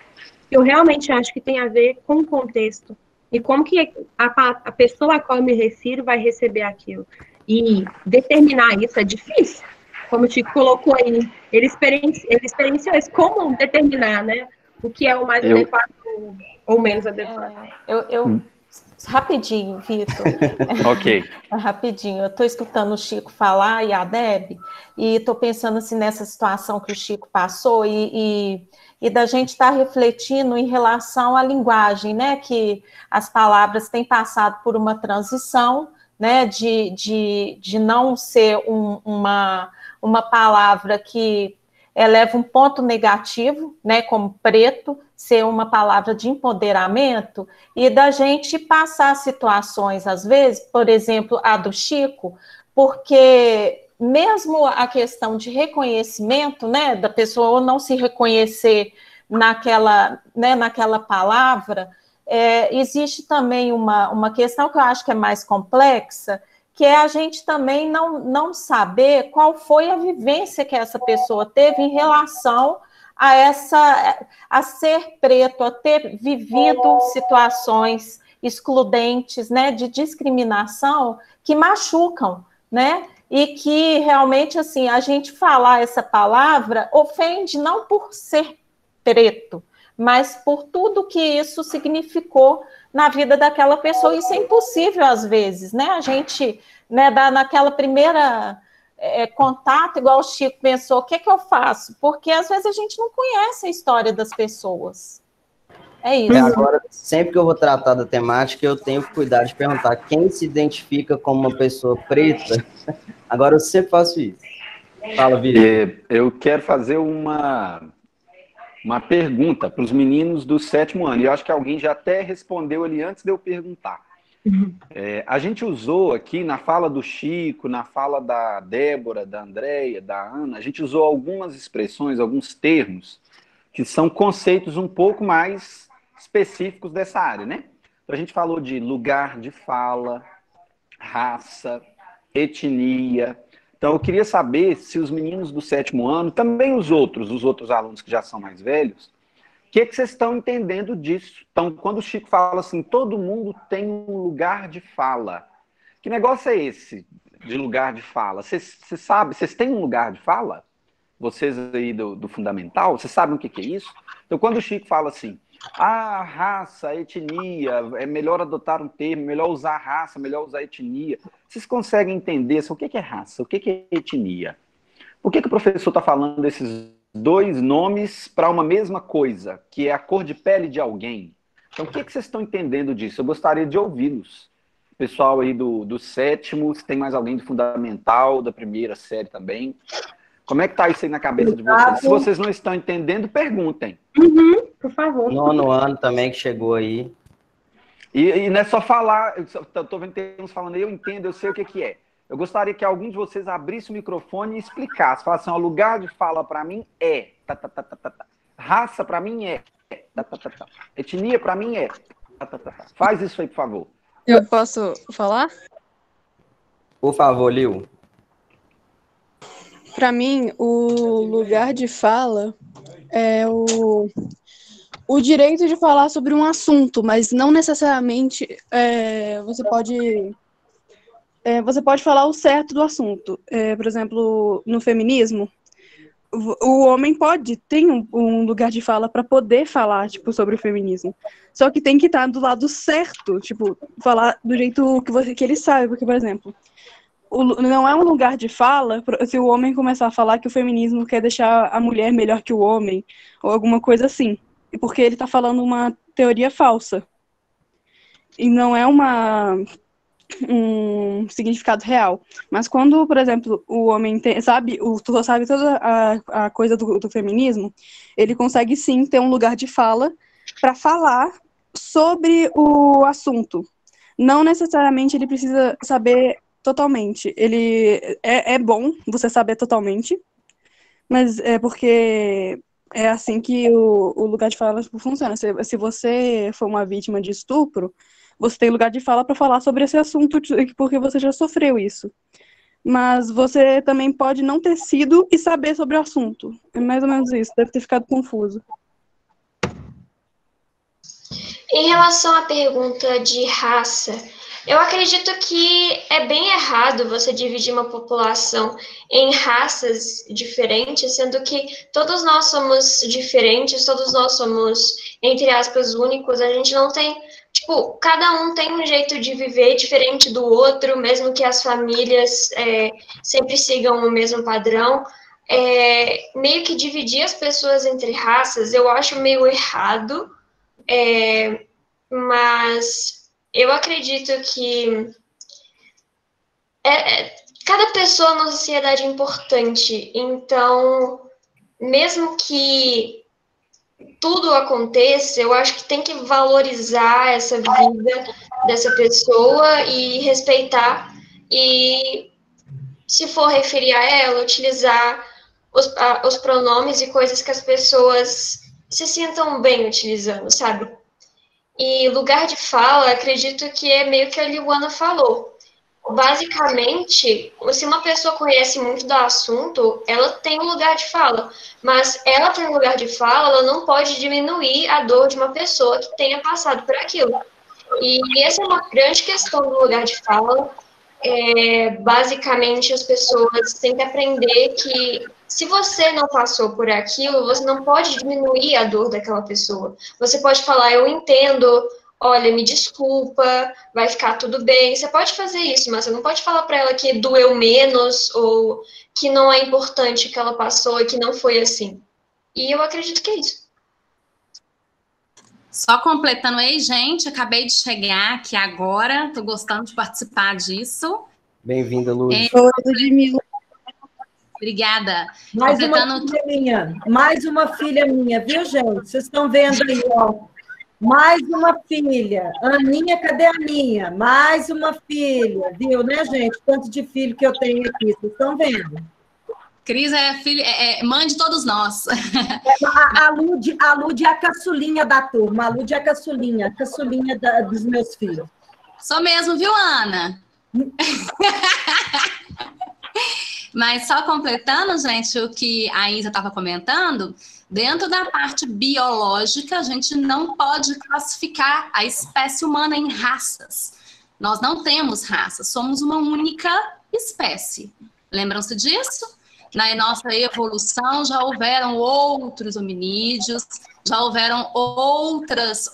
Eu realmente acho que tem a ver com o contexto. E como que a pessoa a qual eu me refiro vai receber aquilo. E determinar isso é difícil. Como o Chico colocou aí, ele experienciou isso. Como determinar, né? O que é o mais adequado ou menos adequado. Rapidinho, Vitor. Ok. Rapidinho. Eu estou escutando o Chico falar e a Deb, e estou pensando assim, nessa situação que o Chico passou e da gente estar refletindo em relação à linguagem, né? Que as palavras têm passado por uma transição, né? De não ser uma palavra que eleva um ponto negativo, né, como preto, ser uma palavra de empoderamento, e da gente passar situações, às vezes, por exemplo, a do Chico, porque mesmo a questão de reconhecimento, né, da pessoa ou não se reconhecer naquela palavra, existe também uma questão que eu acho que é mais complexa, que é a gente também não saber qual foi a vivência que essa pessoa teve em relação a ser preto, a ter vivido situações excludentes, né, de discriminação que machucam, né, e que realmente, assim, a gente falar essa palavra ofende não por ser preto, mas por tudo que isso significou na vida daquela pessoa. Isso é impossível às vezes, né? A gente, né, dá naquela primeira contato, igual o Chico pensou, o que eu faço? Porque às vezes a gente não conhece a história das pessoas. É isso. Agora, sempre que eu vou tratar da temática, eu tenho que cuidar de perguntar quem se identifica como uma pessoa preta. Agora eu sempre faço isso. Fala, Vitor. Eu quero fazer uma pergunta para os meninos do 7º ano, e eu acho que alguém já até respondeu ali antes de eu perguntar. A gente usou aqui, na fala do Chico, na fala da Débora, da Andréia, da Ana, a gente usou algumas expressões, alguns termos, que são conceitos um pouco mais específicos dessa área, né? Então, a gente falou de lugar de fala, raça, etnia. Então, eu queria saber se os meninos do 7º ano, também os outros alunos que já são mais velhos, o que vocês estão entendendo disso? Então, quando o Chico fala assim, todo mundo tem um lugar de fala. Que negócio é esse de lugar de fala? Vocês sabem, vocês têm um lugar de fala? Vocês aí do fundamental, vocês sabem o que é isso? Então, quando o Chico fala assim, raça, etnia, é melhor adotar um termo, melhor usar raça, melhor usar etnia. Vocês conseguem entender o que é raça, o que é etnia? Por que o professor está falando desses dois nomes para uma mesma coisa, que é a cor de pele de alguém? Então, o que vocês estão entendendo disso? Eu gostaria de ouvi-los. Pessoal aí do 7º, se tem mais alguém do fundamental, da primeira série também. Como é que está isso aí na cabeça de vocês? Se vocês não estão entendendo, perguntem. Por favor. 9º ano também que chegou aí. E não é só falar, estou vendo que tem uns falando, eu entendo, eu sei o que é. Eu gostaria que algum de vocês abrisse o microfone e explicasse. Falasse assim, o lugar de fala para mim é... Raça para mim é... Etnia para mim é... Faz isso aí, por favor. Eu posso falar? Por favor, Liu. Para mim, o lugar de fala é o direito de falar sobre um assunto, mas não necessariamente você pode falar o certo do assunto. Por exemplo, no feminismo, o homem tem um lugar de fala para poder falar, tipo, sobre o feminismo. Só que tem que estar do lado certo, tipo, falar do jeito que ele sabe. Porque, por exemplo, não é um lugar de fala se o homem começar a falar que o feminismo quer deixar a mulher melhor que o homem, ou alguma coisa assim. Porque ele está falando uma teoria falsa. E não é um significado real. Mas quando, por exemplo, o homem sabe toda a coisa do feminismo, ele consegue sim ter um lugar de fala para falar sobre o assunto. Não necessariamente ele precisa saber totalmente. Ele é bom você saber totalmente, mas é porque é assim que o lugar de fala funciona. Se você for uma vítima de estupro, você tem lugar de fala para falar sobre esse assunto, porque você já sofreu isso. Mas você também pode não ter sido e saber sobre o assunto. É mais ou menos isso, deve ter ficado confuso. Em relação à pergunta de raça, eu acredito que é bem errado você dividir uma população em raças diferentes, sendo que todos nós somos diferentes, todos nós somos, entre aspas, únicos, a gente não tem. Tipo, cada um tem um jeito de viver diferente do outro, mesmo que as famílias sempre sigam o mesmo padrão. Meio que dividir as pessoas entre raças, eu acho meio errado, mas eu acredito que cada pessoa na sociedade é importante, então, mesmo que tudo aconteça, eu acho que tem que valorizar essa vida dessa pessoa e respeitar, e se for referir a ela, utilizar os pronomes e coisas que as pessoas se sintam bem utilizando, sabe? E lugar de fala, acredito que é meio que a Liuana falou. Basicamente, se uma pessoa conhece muito do assunto, ela tem um lugar de fala, mas ela tem um lugar de fala, ela não pode diminuir a dor de uma pessoa que tenha passado por aquilo. E essa é uma grande questão do lugar de fala. Basicamente, as pessoas têm que aprender que se você não passou por aquilo, você não pode diminuir a dor daquela pessoa. Você pode falar, eu entendo, olha, me desculpa, vai ficar tudo bem. Você pode fazer isso, mas você não pode falar para ela que doeu menos ou que não é importante o que ela passou e que não foi assim. E eu acredito que é isso. Só completando, ei, gente, acabei de chegar aqui agora, tô gostando de participar disso. Bem-vinda, Luz. Oi, Ludmila. Obrigada. Mais uma filha minha, viu, gente? Vocês estão vendo aí, ó. Mais uma filha. Aninha, cadê a minha? Mais uma filha, viu, né, gente? Quanto de filho que eu tenho aqui, vocês estão vendo? Cris é mãe de todos nós. A Lud é a caçulinha da turma. A Lud é a caçulinha dos meus filhos. Sou mesmo, viu, Ana? Mas só completando, gente, o que a Isa estava comentando, dentro da parte biológica, a gente não pode classificar a espécie humana em raças. Nós não temos raças, somos uma única espécie. Lembram-se disso? Na nossa evolução já houveram outros hominídeos, já houveram outras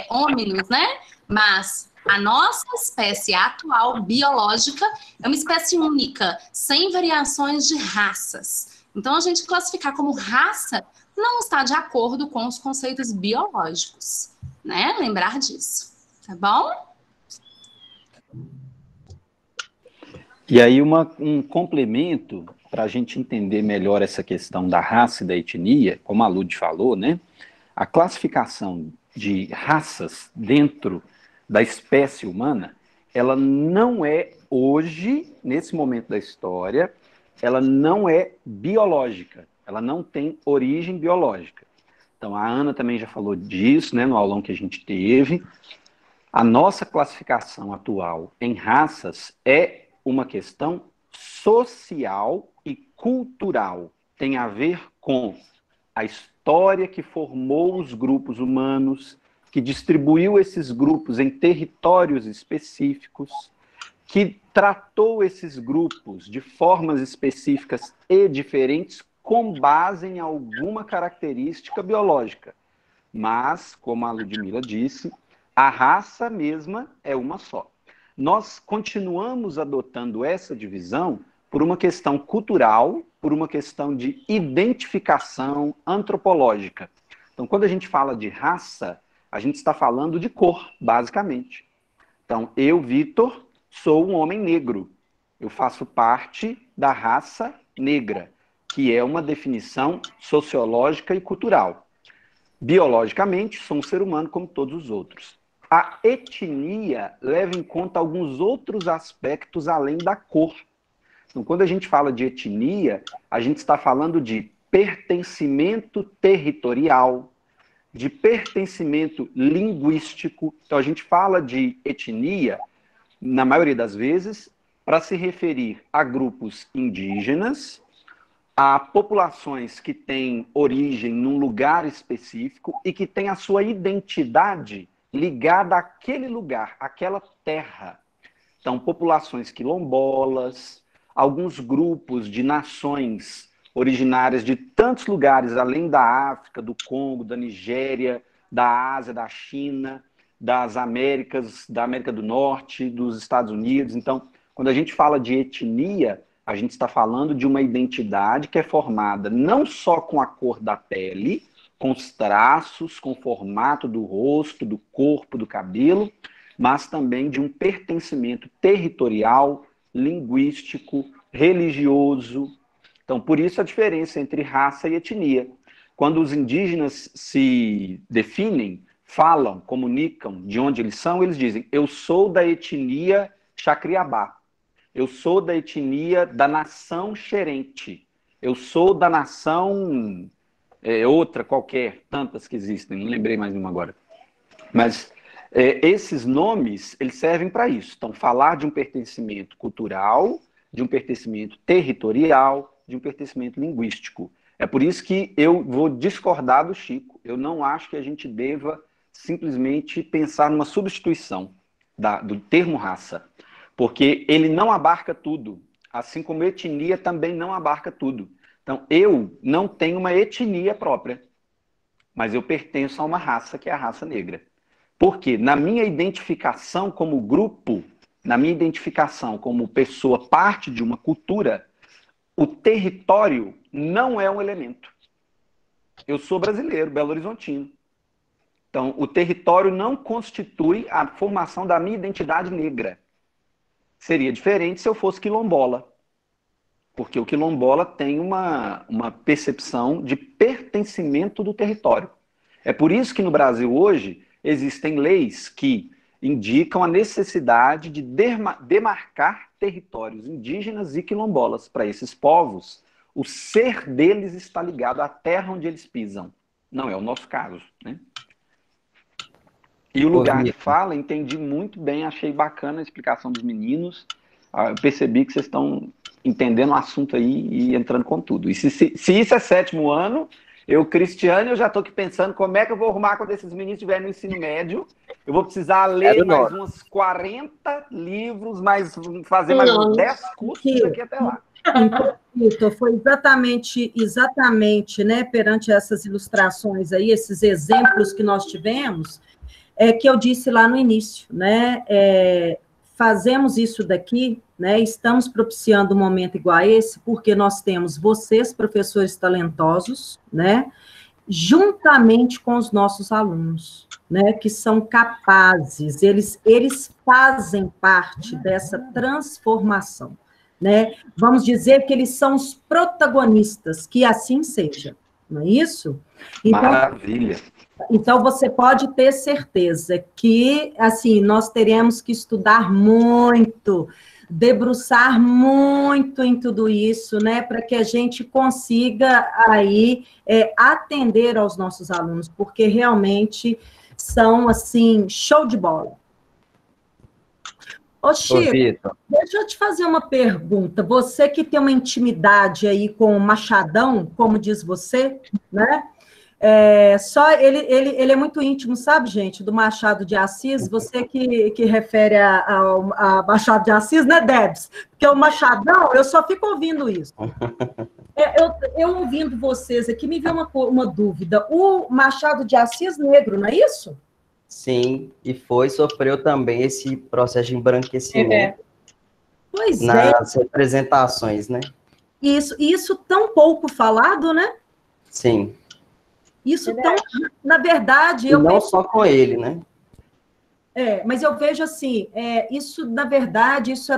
homínidos, né? Mas a nossa espécie atual, biológica, é uma espécie única, sem variações de raças. Então, a gente classificar como raça não está de acordo com os conceitos biológicos, né? Lembrar disso, tá bom? E aí, um complemento para a gente entender melhor essa questão da raça e da etnia, como a Lud falou, né? A classificação de raças dentro da espécie humana, ela não é hoje, nesse momento da história, ela não é biológica, ela não tem origem biológica. Então, a Ana também já falou disso, né, no aulão que a gente teve. A nossa classificação atual em raças é uma questão social e cultural. Tem a ver com a história que formou os grupos humanos, que distribuiu esses grupos em territórios específicos, que tratou esses grupos de formas específicas e diferentes com base em alguma característica biológica. Mas, como a Ludmila disse, a raça mesma é uma só. Nós continuamos adotando essa divisão por uma questão cultural, por uma questão de identificação antropológica. Então, quando a gente fala de raça, a gente está falando de cor, basicamente. Então, eu, Vitor, sou um homem negro. Eu faço parte da raça negra, que é uma definição sociológica e cultural. Biologicamente, sou um ser humano como todos os outros. A etnia leva em conta alguns outros aspectos além da cor. Então, quando a gente fala de etnia, a gente está falando de pertencimento territorial, de pertencimento linguístico. Então, a gente fala de etnia, na maioria das vezes, para se referir a grupos indígenas, a populações que têm origem num lugar específico e que têm a sua identidade ligada àquele lugar, àquela terra. Então, populações quilombolas, alguns grupos de nações originárias de tantos lugares, além da África, do Congo, da Nigéria, da Ásia, da China, das Américas, da América do Norte, dos Estados Unidos. Então, quando a gente fala de etnia, a gente está falando de uma identidade que é formada não só com a cor da pele, com os traços, com o formato do rosto, do corpo, do cabelo, mas também de um pertencimento territorial, linguístico, religioso. Então, por isso a diferença entre raça e etnia. Quando os indígenas se definem, falam, comunicam de onde eles são, eles dizem: eu sou da etnia Xacriabá, eu sou da etnia da nação Xerente, eu sou da nação outra qualquer, tantas que existem, não lembrei mais nenhuma agora. Mas esses nomes, eles servem para isso. Então, falar de um pertencimento cultural, de um pertencimento territorial, de um pertencimento linguístico. É por isso que eu vou discordar do Chico. Eu não acho que a gente deva simplesmente pensar numa substituição do termo raça, porque ele não abarca tudo, assim como etnia também não abarca tudo. Então, eu não tenho uma etnia própria, mas eu pertenço a uma raça, que é a raça negra. Porque na minha identificação como grupo, na minha identificação como pessoa parte de uma cultura, o território não é um elemento. Eu sou brasileiro, belo-horizontino. Então, o território não constitui a formação da minha identidade negra. Seria diferente se eu fosse quilombola. Porque o quilombola tem uma percepção de pertencimento do território. É por isso que no Brasil hoje existem leis que indicam a necessidade de demarcar territórios indígenas e quilombolas. Para esses povos, o ser deles está ligado à terra onde eles pisam. Não é o nosso caso, né? E o lugar de fala, entendi muito bem, achei bacana a explicação dos meninos. Eu percebi que vocês estão entendendo o assunto aí e entrando com tudo. E se isso é 7º ano, eu, Cristiano, eu já estou aqui pensando como é que eu vou arrumar quando esses meninos estiverem no ensino médio. Eu vou precisar ler mais uns 40 livros, fazer mais uns 10 cursos daqui até lá. Então, Vitor, foi exatamente, né, perante essas ilustrações aí, esses exemplos que nós tivemos, que eu disse lá no início, né, fazemos isso daqui, né, estamos propiciando um momento igual a esse, porque nós temos vocês, professores talentosos, né, juntamente com os nossos alunos, né, que são capazes, eles fazem parte dessa transformação, né, vamos dizer que eles são os protagonistas, que assim seja, não é isso? Então, maravilha! Então, você pode ter certeza que, assim, nós teremos que estudar muito, debruçar muito em tudo isso, né, para que a gente consiga aí atender aos nossos alunos, porque realmente são, assim, show de bola. Ô, Chico, Vitor. deixa eu te fazer uma pergunta. Você que tem uma intimidade aí com o Machadão, como diz você, né? Só ele é muito íntimo, sabe, gente, do Machado de Assis, você que refere a Machado de Assis, né, Debs? Porque o Machadão, eu só fico ouvindo isso. Eu ouvindo vocês aqui, me veio uma dúvida. O Machado de Assis negro, não é isso? Sim, e sofreu também esse processo de embranquecimento Pois nas representações, né? Isso tão pouco falado, né? Sim. Isso tão, na verdade... E não só com ele, né? Mas eu vejo assim, isso, na verdade, isso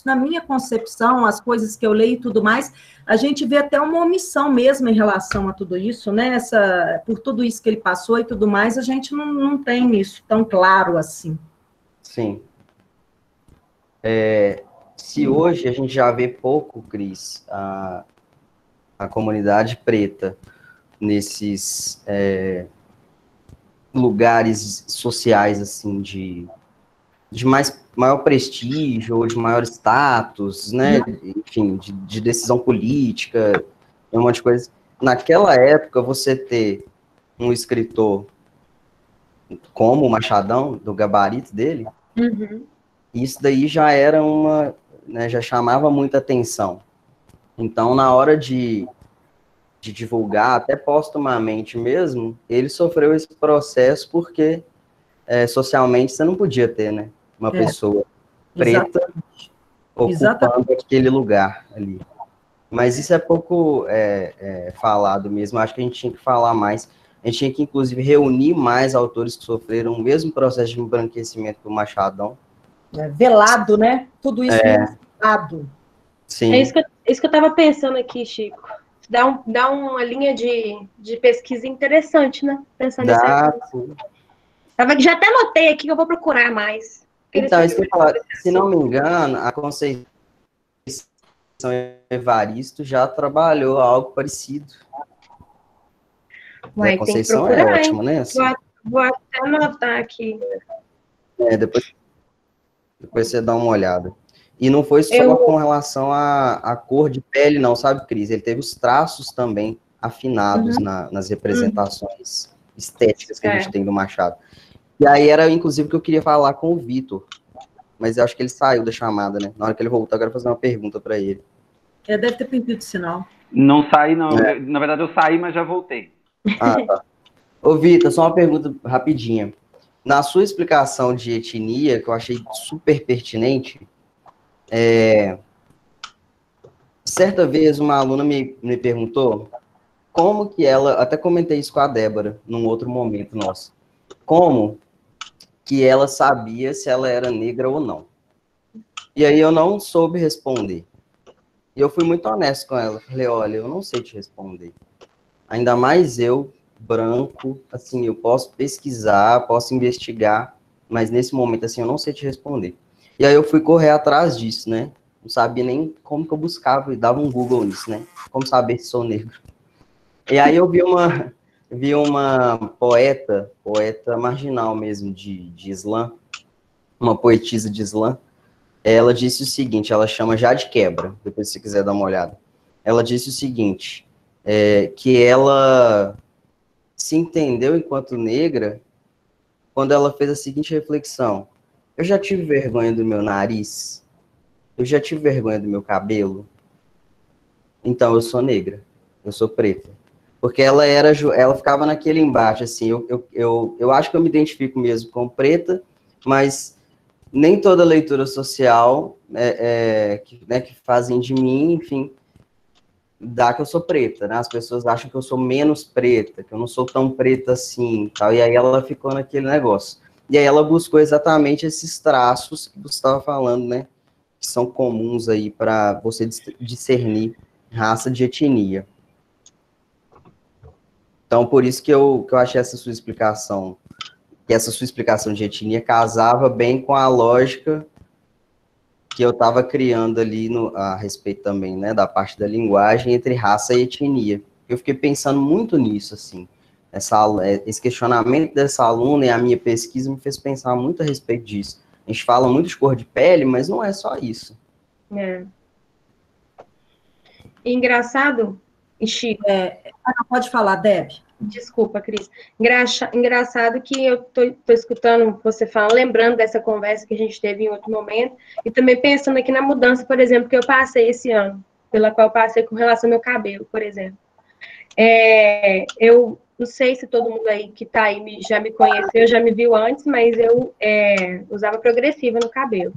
na minha concepção, as coisas que eu leio e tudo mais, a gente vê até uma omissão mesmo em relação a tudo isso, né? Por tudo isso que ele passou e tudo mais, a gente não tem isso tão claro assim. Sim. Se hoje a gente já vê pouco, Cris, a comunidade preta nesses lugares sociais, assim, de maior prestígio, ou de maior status, né, enfim, de decisão política, um monte de coisa. Naquela época, você ter um escritor como o Machadão, do gabarito dele, isso daí já era né, já chamava muita atenção. Então, na hora de divulgar, até postumamente mesmo, ele sofreu esse processo porque socialmente você não podia ter, né, uma pessoa preta ocupando aquele lugar ali. Mas isso é pouco falado mesmo, acho que a gente tinha que falar mais, a gente tinha que, inclusive, reunir mais autores que sofreram o mesmo processo de embranquecimento do Machadão. Velado, né? Tudo isso velado. Sim. É isso que eu estava pensando aqui, Chico. Dá uma linha de pesquisa interessante, né? Pensando nisso aí. Já até anotei aqui que eu vou procurar mais. Então, isso que eu ia falar, se não me engano, a Conceição Evaristo já trabalhou algo parecido. Ué, a Conceição tem que procurar, ótima, né? Assim. Vou até anotar aqui. Depois você dá uma olhada. E não foi só com relação à cor de pele, não, sabe, Cris? Ele teve os traços também afinados nas representações estéticas que a gente tem do Machado. E aí era, inclusive, que eu queria falar com o Vitor. Mas eu acho que ele saiu da chamada, né? Na hora que ele voltou, eu quero fazer uma pergunta para ele. Deve ter perdido o sinal. Não saí, não. Na verdade, eu saí, mas já voltei. Tá. Ô, Vitor, só uma pergunta rapidinha. Na sua explicação de etnia, que eu achei super pertinente, certa vez uma aluna me perguntou como que ela, até comentei isso com a Débora, num outro momento nosso, como que ela sabia se ela era negra ou não. E aí eu não soube responder. E eu fui muito honesto com ela. Falei, olha, eu não sei te responder. Ainda mais eu, branco, assim, eu posso pesquisar, posso investigar, mas nesse momento, assim, eu não sei te responder. E aí eu fui correr atrás disso, né? Não sabia nem como que eu buscava, e dava um Google nisso, né? Como saber se sou negro. E aí eu vi uma poeta marginal mesmo, de Islã, uma poetisa de Islã. Ela disse o seguinte, ela chama Jade Quebra, depois se você quiser dar uma olhada. Ela disse o seguinte, que ela se entendeu enquanto negra quando ela fez a seguinte reflexão: eu já tive vergonha do meu nariz, eu já tive vergonha do meu cabelo, então eu sou negra, eu sou preta. Porque ela ficava naquele embate, assim, eu acho que eu me identifico mesmo como preta, mas nem toda leitura social que fazem de mim, enfim, dá que eu sou preta, né? As pessoas acham que eu sou menos preta, que eu não sou tão preta assim, tal. E aí ela ficou naquele negócio. E aí ela buscou exatamente esses traços que você estava falando, né? Que são comuns aí para você discernir raça de etnia. Então, por isso que eu achei essa sua explicação, que essa sua explicação de etnia casava bem com a lógica que eu estava criando ali a respeito também, né, da parte da linguagem entre raça e etnia. Eu fiquei pensando muito nisso, assim. Esse questionamento dessa aluna e a minha pesquisa me fez pensar muito a respeito disso. A gente fala muito de cor de pele, mas não é só isso. É. Engraçado, Chico. Pode falar, Deb. Desculpa, Cris. Engraçado que eu tô escutando você falando, lembrando dessa conversa que a gente teve em outro momento, e também pensando aqui na mudança, por exemplo, que eu passei esse ano, pela qual eu passei com relação ao meu cabelo, por exemplo. Eu não sei se todo mundo aí que tá aí já me conheceu, já me viu antes, mas eu usava progressiva no cabelo.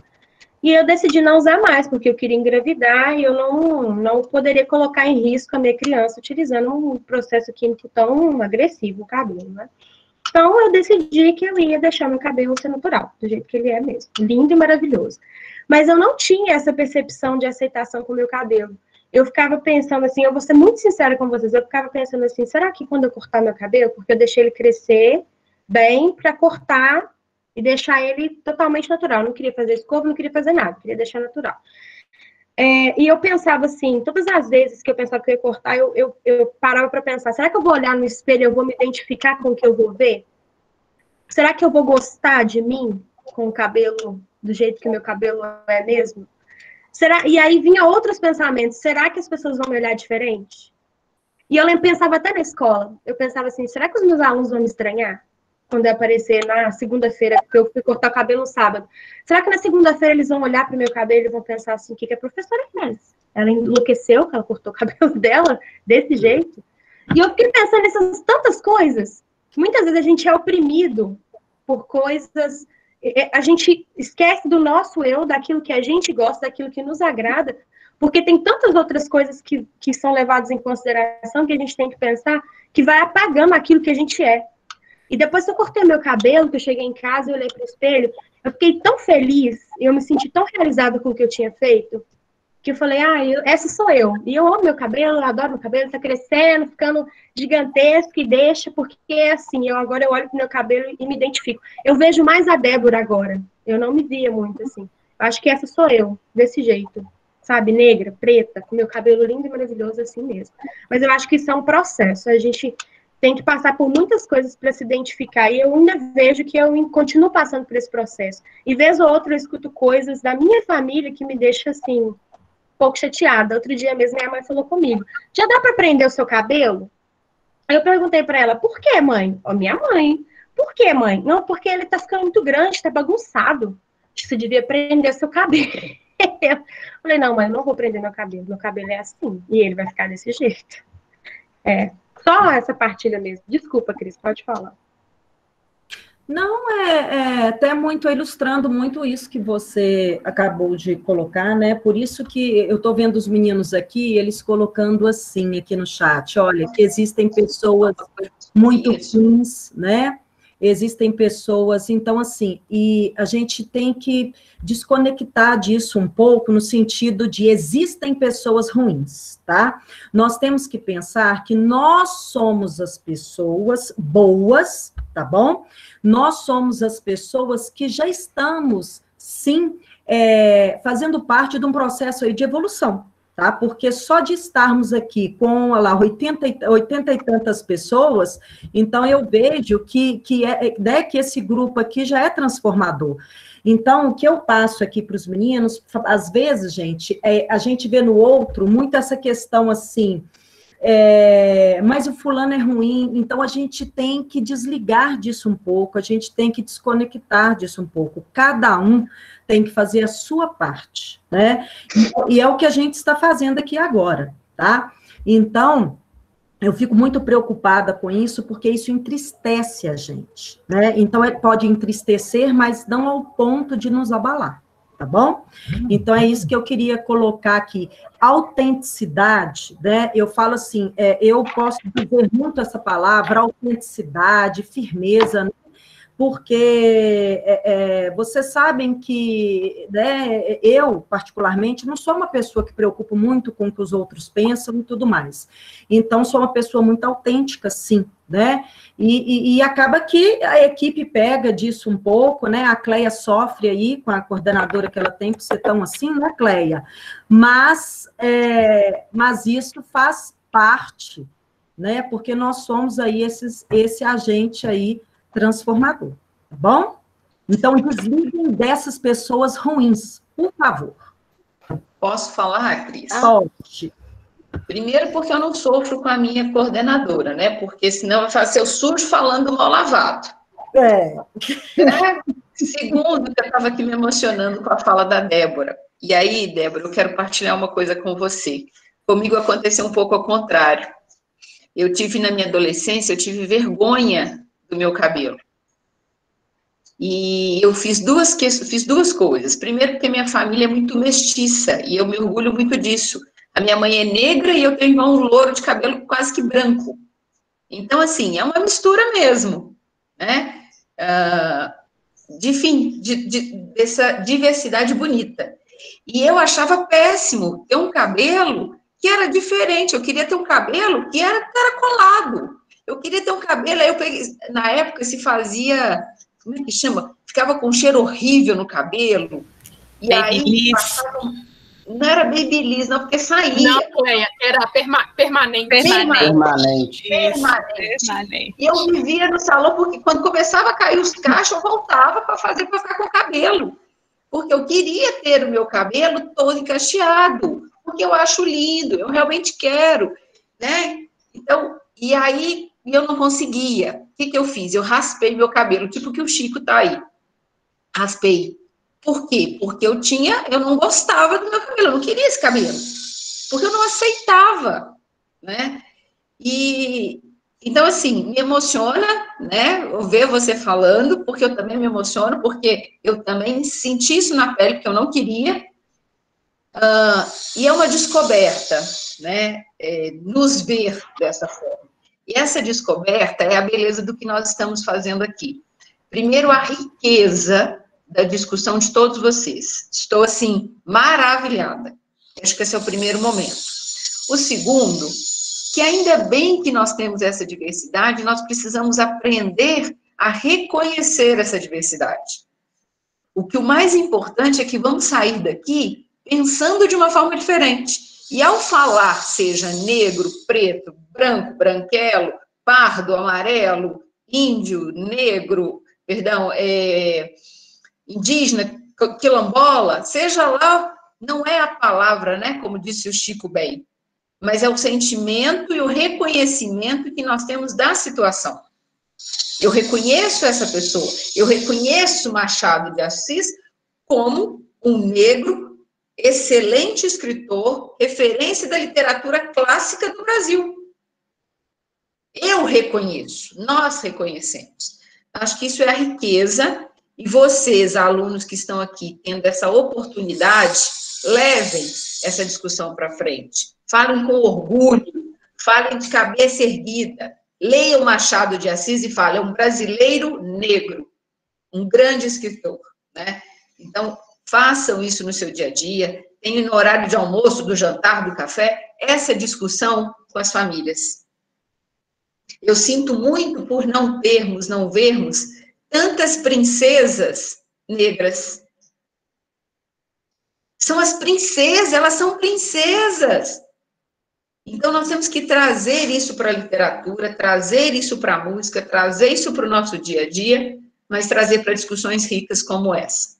E eu decidi não usar mais, porque eu queria engravidar e eu não poderia colocar em risco a minha criança utilizando um processo químico tão agressivo no cabelo, né? Então, eu decidi que eu ia deixar meu cabelo ser natural, do jeito que ele é mesmo. Lindo e maravilhoso. Mas eu não tinha essa percepção de aceitação com o meu cabelo. Eu ficava pensando assim, eu vou ser muito sincera com vocês, eu ficava pensando assim, será que quando eu cortar meu cabelo, porque eu deixei ele crescer bem para cortar e deixar ele totalmente natural. Não queria fazer escova, não queria fazer nada, queria deixar natural. E eu pensava assim, todas as vezes que eu pensava que eu ia cortar, eu parava para pensar, será que eu vou olhar no espelho e eu vou me identificar com o que eu vou ver? Será que eu vou gostar de mim com o cabelo do jeito que o meu cabelo é mesmo? E aí vinha outros pensamentos, será que as pessoas vão me olhar diferente? E eu pensava até na escola, eu pensava assim, será que os meus alunos vão me estranhar? Quando eu aparecer na segunda-feira, porque eu fui cortar o cabelo no sábado. Será que na segunda-feira eles vão olhar para o meu cabelo e vão pensar assim, o que a professora fez? Ela enlouqueceu, que ela cortou o cabelo dela desse jeito? E eu fiquei pensando nessas tantas coisas, que muitas vezes a gente é oprimido por coisas, a gente esquece do nosso eu, daquilo que a gente gosta, daquilo que nos agrada, porque tem tantas outras coisas que são levadas em consideração, que a gente tem que pensar, que vai apagando aquilo que a gente é. E depois que eu cortei meu cabelo, que eu cheguei em casa e olhei para o espelho, eu fiquei tão feliz, eu me senti tão realizada com o que eu tinha feito, que eu falei, essa sou eu. E eu amo meu cabelo, eu adoro meu cabelo, tá crescendo, ficando gigantesco, e deixa, porque assim, agora eu olho pro meu cabelo e me identifico. Eu vejo mais a Débora agora. Eu não me via muito assim. Eu acho que essa sou eu, desse jeito. Sabe, negra, preta, com meu cabelo lindo e maravilhoso assim mesmo. Mas eu acho que isso é um processo. A gente tem que passar por muitas coisas para se identificar. E eu ainda vejo que eu continuo passando por esse processo. E vez ou outra eu escuto coisas da minha família que me deixam assim, um pouco chateada. Outro dia mesmo minha mãe falou comigo, já dá para prender o seu cabelo? Aí eu perguntei para ela, por que, mãe? Minha mãe. Por que, mãe? Não, porque ele tá ficando muito grande, tá bagunçado. Acho que você devia prender seu cabelo. Eu falei, não, mãe, eu não vou prender meu cabelo é assim, e ele vai ficar desse jeito. Só essa partilha mesmo. Desculpa, Cris, pode falar. Não, até muito ilustrando muito isso que você acabou de colocar, né? Por isso que eu estou vendo os meninos aqui, eles colocando assim aqui no chat, olha, que existem pessoas muito ruins, né? Existem pessoas, então assim, e a gente tem que desconectar disso um pouco no sentido de existem pessoas ruins, tá? Nós temos que pensar que nós somos as pessoas boas, tá bom? Nós somos as pessoas que já estamos, sim, fazendo parte de um processo aí de evolução, tá? Porque só de estarmos aqui com, olha lá, 80 e tantas pessoas, então eu vejo que esse grupo aqui já é transformador. Então, o que eu passo aqui para os meninos, às vezes, gente, a gente vê no outro muito essa questão assim, mas o fulano é ruim, então a gente tem que desligar disso um pouco, a gente tem que desconectar disso um pouco, cada um tem que fazer a sua parte, né? E é o que a gente está fazendo aqui agora, tá? Então, eu fico muito preocupada com isso, porque isso entristece a gente, né? Então, pode entristecer, mas não ao ponto de nos abalar, tá bom? Então, é isso que eu queria colocar aqui. Autenticidade, né? Eu falo assim, eu posso dizer muito essa palavra, autenticidade, firmeza, né? Porque vocês sabem que, né, eu, particularmente, não sou uma pessoa que preocupo muito com o que os outros pensam e tudo mais. Então, sou uma pessoa muito autêntica, sim, né? E acaba que a equipe pega disso um pouco, né? A Cleia sofre aí com a coordenadora que ela tem, por ser tão assim, né, Cleia? Mas isso faz parte, né? Porque nós somos aí esse agente aí transformador, tá bom? Então, desliguem dessas pessoas ruins, por favor. Posso falar, Cris? Pode. Primeiro, porque eu não sofro com a minha coordenadora, né? Porque senão vai fazer o sujo falando mal lavado. É. Segundo, que eu estava aqui me emocionando com a fala da Débora. E aí, Débora, eu quero partilhar uma coisa com você. Comigo aconteceu um pouco ao contrário. Eu tive, na minha adolescência, eu tive vergonha do meu cabelo. E eu fiz duas coisas. Primeiro, porque minha família é muito mestiça, e eu me orgulho muito disso. A minha mãe é negra e eu tenho um irmão louro de cabelo quase que branco. Então, assim, é uma mistura mesmo, né? Dessa diversidade bonita. E eu achava péssimo ter um cabelo que era diferente. Eu queria ter um cabelo que era caracolado. Eu queria ter um cabelo, aí eu peguei, na época se fazia, como é que chama? Ficava com um cheiro horrível no cabelo. E aí passava, não era babyliss, não, porque saía. Não, Cleia, era permanente. Permanente. E eu vivia no salão, porque quando começava a cair os cachos, eu voltava para ficar com o cabelo. Porque eu queria ter o meu cabelo todo encaixeado, porque eu acho lindo, eu realmente quero, né? Então, e aí eu não conseguia. O que eu fiz? Eu raspei meu cabelo, tipo que o Chico tá aí. Raspei. Por quê? Porque eu não gostava do meu cabelo, eu não queria esse cabelo. Porque eu não aceitava, né? E então, assim, me emociona, né, ver você falando, porque eu também me emociono, porque eu também senti isso na pele, que eu não queria. E é uma descoberta, né, nos ver dessa forma. E essa descoberta é a beleza do que nós estamos fazendo aqui. Primeiro, a riqueza da discussão de todos vocês. Estou, assim, maravilhada. Acho que esse é o primeiro momento. O segundo, que ainda bem que nós temos essa diversidade, nós precisamos aprender a reconhecer essa diversidade. O mais importante é que vamos sair daqui pensando de uma forma diferente. E ao falar, seja negro, preto, branco, branquelo, pardo, amarelo, índio, negro, indígena, quilombola, seja lá, não é a palavra, né, como disse o Chico bem, mas é o sentimento e o reconhecimento que nós temos da situação. Eu reconheço essa pessoa, eu reconheço Machado de Assis como um negro, excelente escritor, referência da literatura clássica do Brasil. Eu reconheço, nós reconhecemos. Acho que isso é a riqueza, e vocês, alunos que estão aqui, tendo essa oportunidade, levem essa discussão para frente. Falem com orgulho, falem de cabeça erguida, leiam Machado de Assis e falem, é um brasileiro negro, um grande escritor, né? Então, façam isso no seu dia a dia, tenham no horário de almoço, do jantar, do café, essa discussão com as famílias. Eu sinto muito por não vermos tantas princesas negras. São as princesas, elas são princesas. Então, nós temos que trazer isso para a literatura, trazer isso para a música, trazer isso para o nosso dia a dia, mas trazer para discussões ricas como essa.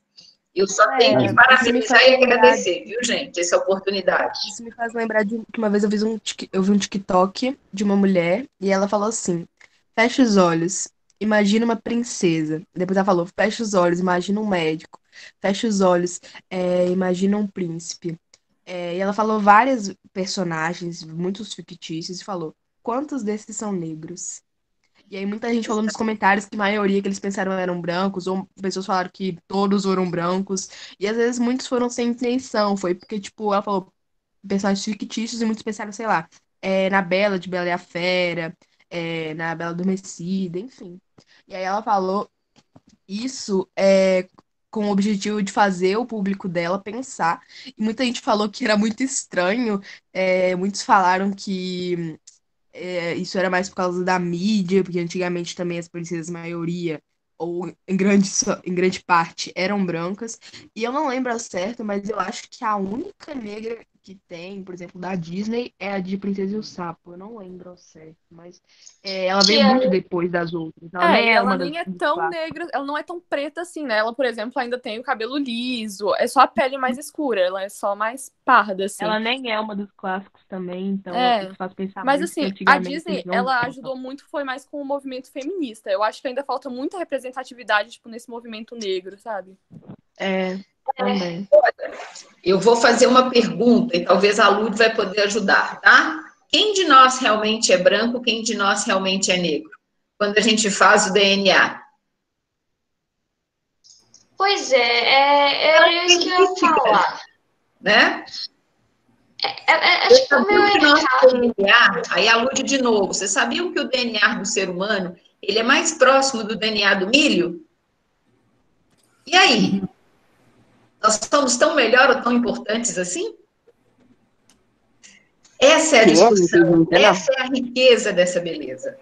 Eu só tenho que parabenizar e agradecer, viu, gente, essa oportunidade. Isso me faz lembrar de que uma vez eu vi um TikTok de uma mulher e ela falou assim, fecha os olhos, imagina uma princesa. Depois ela falou, fecha os olhos, imagina um médico. Fecha os olhos, imagina um príncipe. E ela falou vários personagens, muitos fictícios, e falou, quantos desses são negros? E aí muita gente falou nos comentários que a maioria que eles pensaram eram brancos, ou pessoas falaram que todos foram brancos, e às vezes muitos foram sem intenção, foi porque, tipo, ela falou personagens fictícios e muitos pensaram, sei lá, na Bela, de Bela e a Fera, na Bela Adormecida, enfim. E aí ela falou isso com o objetivo de fazer o público dela pensar, e muita gente falou que era muito estranho, muitos falaram que isso era mais por causa da mídia, porque antigamente também as princesas, maioria, ou em grande parte, eram brancas. E eu não lembro ao certo, mas eu acho que a única negra que tem, por exemplo, da Disney, é a de Princesa e o Sapo. Eu não lembro ao certo, mas ela Que veio é muito depois das outras. Ela É, nem e é ela uma das nem é dos tão clássicos. negra, ela não é tão preta assim, né? Ela, por exemplo, ainda tem o cabelo liso, é só a pele mais escura, ela é só mais parda, assim. Ela nem é uma dos clássicos também, então É. isso faz pensar Mas muito que assim, a antigamente Disney, eles não ela usavam. ajudou muito, foi mais com o movimento feminista. Eu acho que ainda falta muita representatividade, tipo, nesse movimento negro, sabe? Também. Eu vou fazer uma pergunta e talvez a Lud vai poder ajudar, tá? Quem de nós realmente é branco, quem de nós realmente é negro? Quando a gente faz o DNA. Pois era isso que eu ia falar. Né? Acho que foi meio Que nosso errado. DNA, aí a Lud de novo, vocês sabiam que o DNA do ser humano, ele é mais próximo do DNA do milho? E aí? Nós somos tão melhor ou tão importantes assim? Essa é a discussão, essa é a riqueza dessa beleza.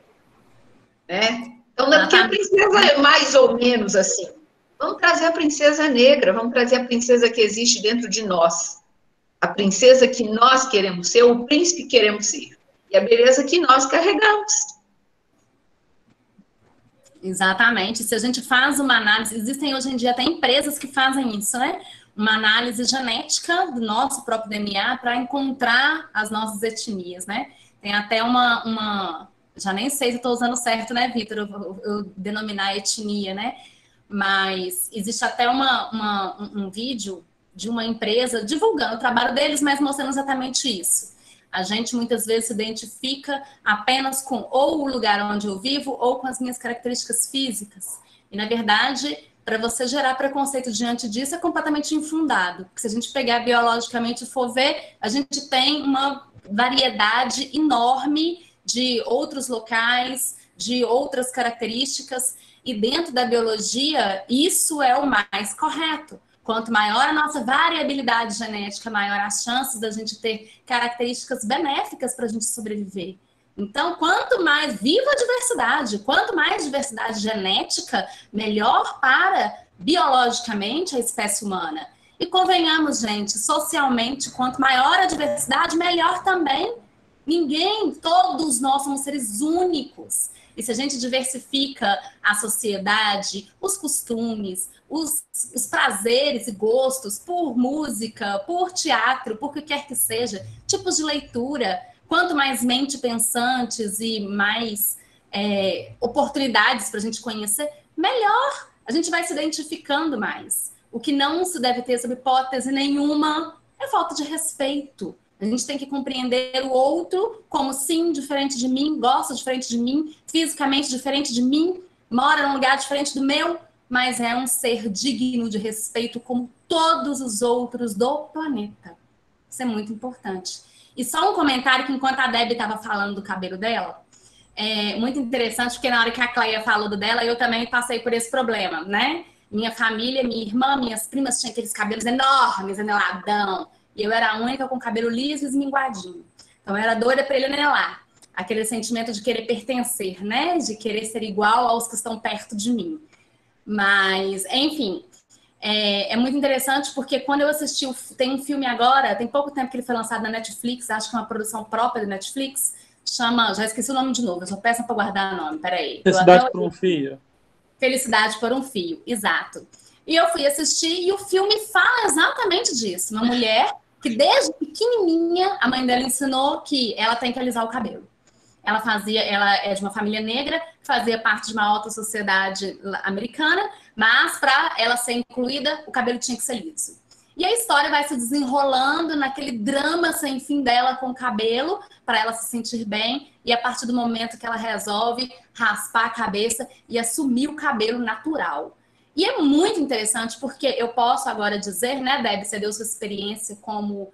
Né? Então, não é porque a princesa é mais ou menos assim. Vamos trazer a princesa negra, vamos trazer a princesa que existe dentro de nós. A princesa que nós queremos ser, o príncipe que queremos ser. E a beleza que nós carregamos. Exatamente. Se a gente faz uma análise, existem hoje em dia até empresas que fazem isso, né? Uma análise genética do nosso próprio DNA para encontrar as nossas etnias, né? Tem até já nem sei se estou usando certo, né, Vitor? Eu denominar etnia, né? Mas existe até um vídeo de uma empresa divulgando o trabalho deles, mas mostrando exatamente isso. A gente muitas vezes se identifica apenas com ou o lugar onde eu vivo ou com as minhas características físicas. E, na verdade, para você gerar preconceito diante disso é completamente infundado. Porque se a gente pegar biologicamente e for ver, a gente tem uma variedade enorme de outros locais, de outras características. E dentro da biologia, isso é o mais correto. Quanto maior a nossa variabilidade genética, maior as chances da gente ter características benéficas para a gente sobreviver. Então, quanto mais viva a diversidade, quanto mais diversidade genética, melhor para, biologicamente, a espécie humana. E convenhamos, gente, socialmente, quanto maior a diversidade, melhor também. Todos nós somos seres únicos. E se a gente diversifica a sociedade, os costumes, os prazeres e gostos por música, por teatro, por que quer que seja, tipos de leitura, quanto mais mente pensantes e mais oportunidades para a gente conhecer, melhor a gente vai se identificando mais. O que não se deve ter, sob hipótese nenhuma, é falta de respeito. A gente tem que compreender o outro como, sim, diferente de mim, gosta diferente de mim, fisicamente diferente de mim, mora num lugar diferente do meu, mas é um ser digno de respeito como todos os outros do planeta. Isso é muito importante. E só um comentário que, enquanto a Debbie estava falando do cabelo dela, é muito interessante, porque na hora que a Cleia falou do dela, eu também passei por esse problema, né? Minha família, minha irmã, minhas primas tinham aqueles cabelos enormes, aneladão. E eu era a única com cabelo liso e esminguadinho. Então, eu era doida para ele anelar. Aquele sentimento de querer pertencer, né? De querer ser igual aos que estão perto de mim. Mas, enfim, é muito interessante porque quando eu assisti, tem um filme agora, tem pouco tempo que ele foi lançado na Netflix, acho que é uma produção própria da Netflix, já esqueci o nome de novo, eu só peço para guardar o nome, peraí. Felicidade por um Fio. Felicidade por um Fio, exato. E eu fui assistir e o filme fala exatamente disso. Uma mulher que desde pequenininha a mãe dela ensinou que ela tem que alisar o cabelo. Ela é de uma família negra, fazia parte de uma alta sociedade americana, mas para ela ser incluída, o cabelo tinha que ser liso. E a história vai se desenrolando naquele drama sem fim dela com o cabelo, para ela se sentir bem, e a partir do momento que ela resolve raspar a cabeça e assumir o cabelo natural. E é muito interessante porque eu posso agora dizer, né, Debbie, você deu sua experiência como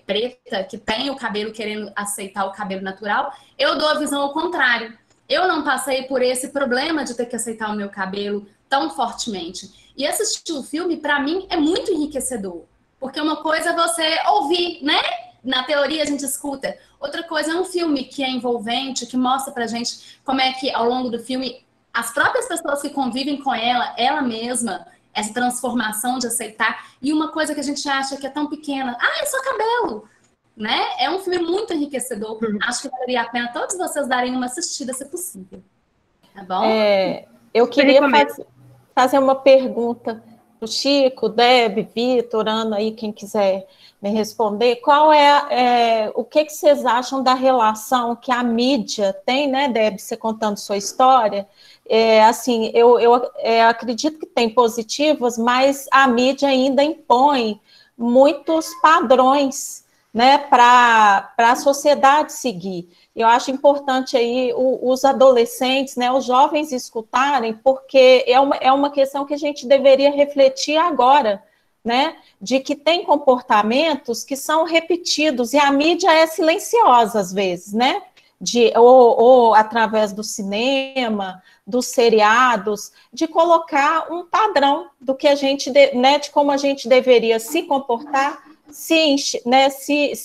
preta, que tem o cabelo querendo aceitar o cabelo natural, eu dou a visão ao contrário. Eu não passei por esse problema de ter que aceitar o meu cabelo tão fortemente. E assistir o filme, para mim, é muito enriquecedor. Porque uma coisa é você ouvir, né? Na teoria a gente escuta. Outra coisa é um filme que é envolvente, que mostra pra gente como é que, ao longo do filme, as próprias pessoas que convivem com ela mesma, essa transformação de aceitar. E uma coisa que a gente acha que é tão pequena, é só cabelo, né? É um filme muito enriquecedor. Acho que valeria a pena todos vocês darem uma assistida, se possível. Tá bom? Eu queria fazer uma pergunta para o Chico, Deb, Vitor, Ana, aí, quem quiser me responder. Qual o que vocês acham da relação que a mídia tem, né, Deb, você contando sua história? Assim, eu acredito que tem positivas, mas a mídia ainda impõe muitos padrões, né, para a sociedade seguir. Eu acho importante aí os adolescentes, né, os jovens escutarem, porque é uma questão que a gente deveria refletir agora, né, de que tem comportamentos que são repetidos, e a mídia é silenciosa às vezes, né, ou através do cinema, dos seriados, de colocar um padrão do que a gente, né, de como a gente deveria se comportar, se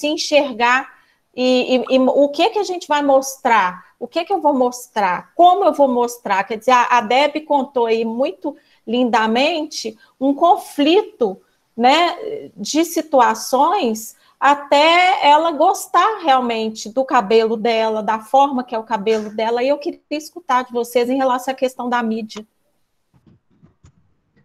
enxergar, e o que a gente vai mostrar, o que eu vou mostrar, como eu vou mostrar. Quer dizer, a Deb contou aí muito lindamente um conflito, né, de situações até ela gostar realmente do cabelo dela, da forma que é o cabelo dela, e eu queria escutar de vocês em relação à questão da mídia.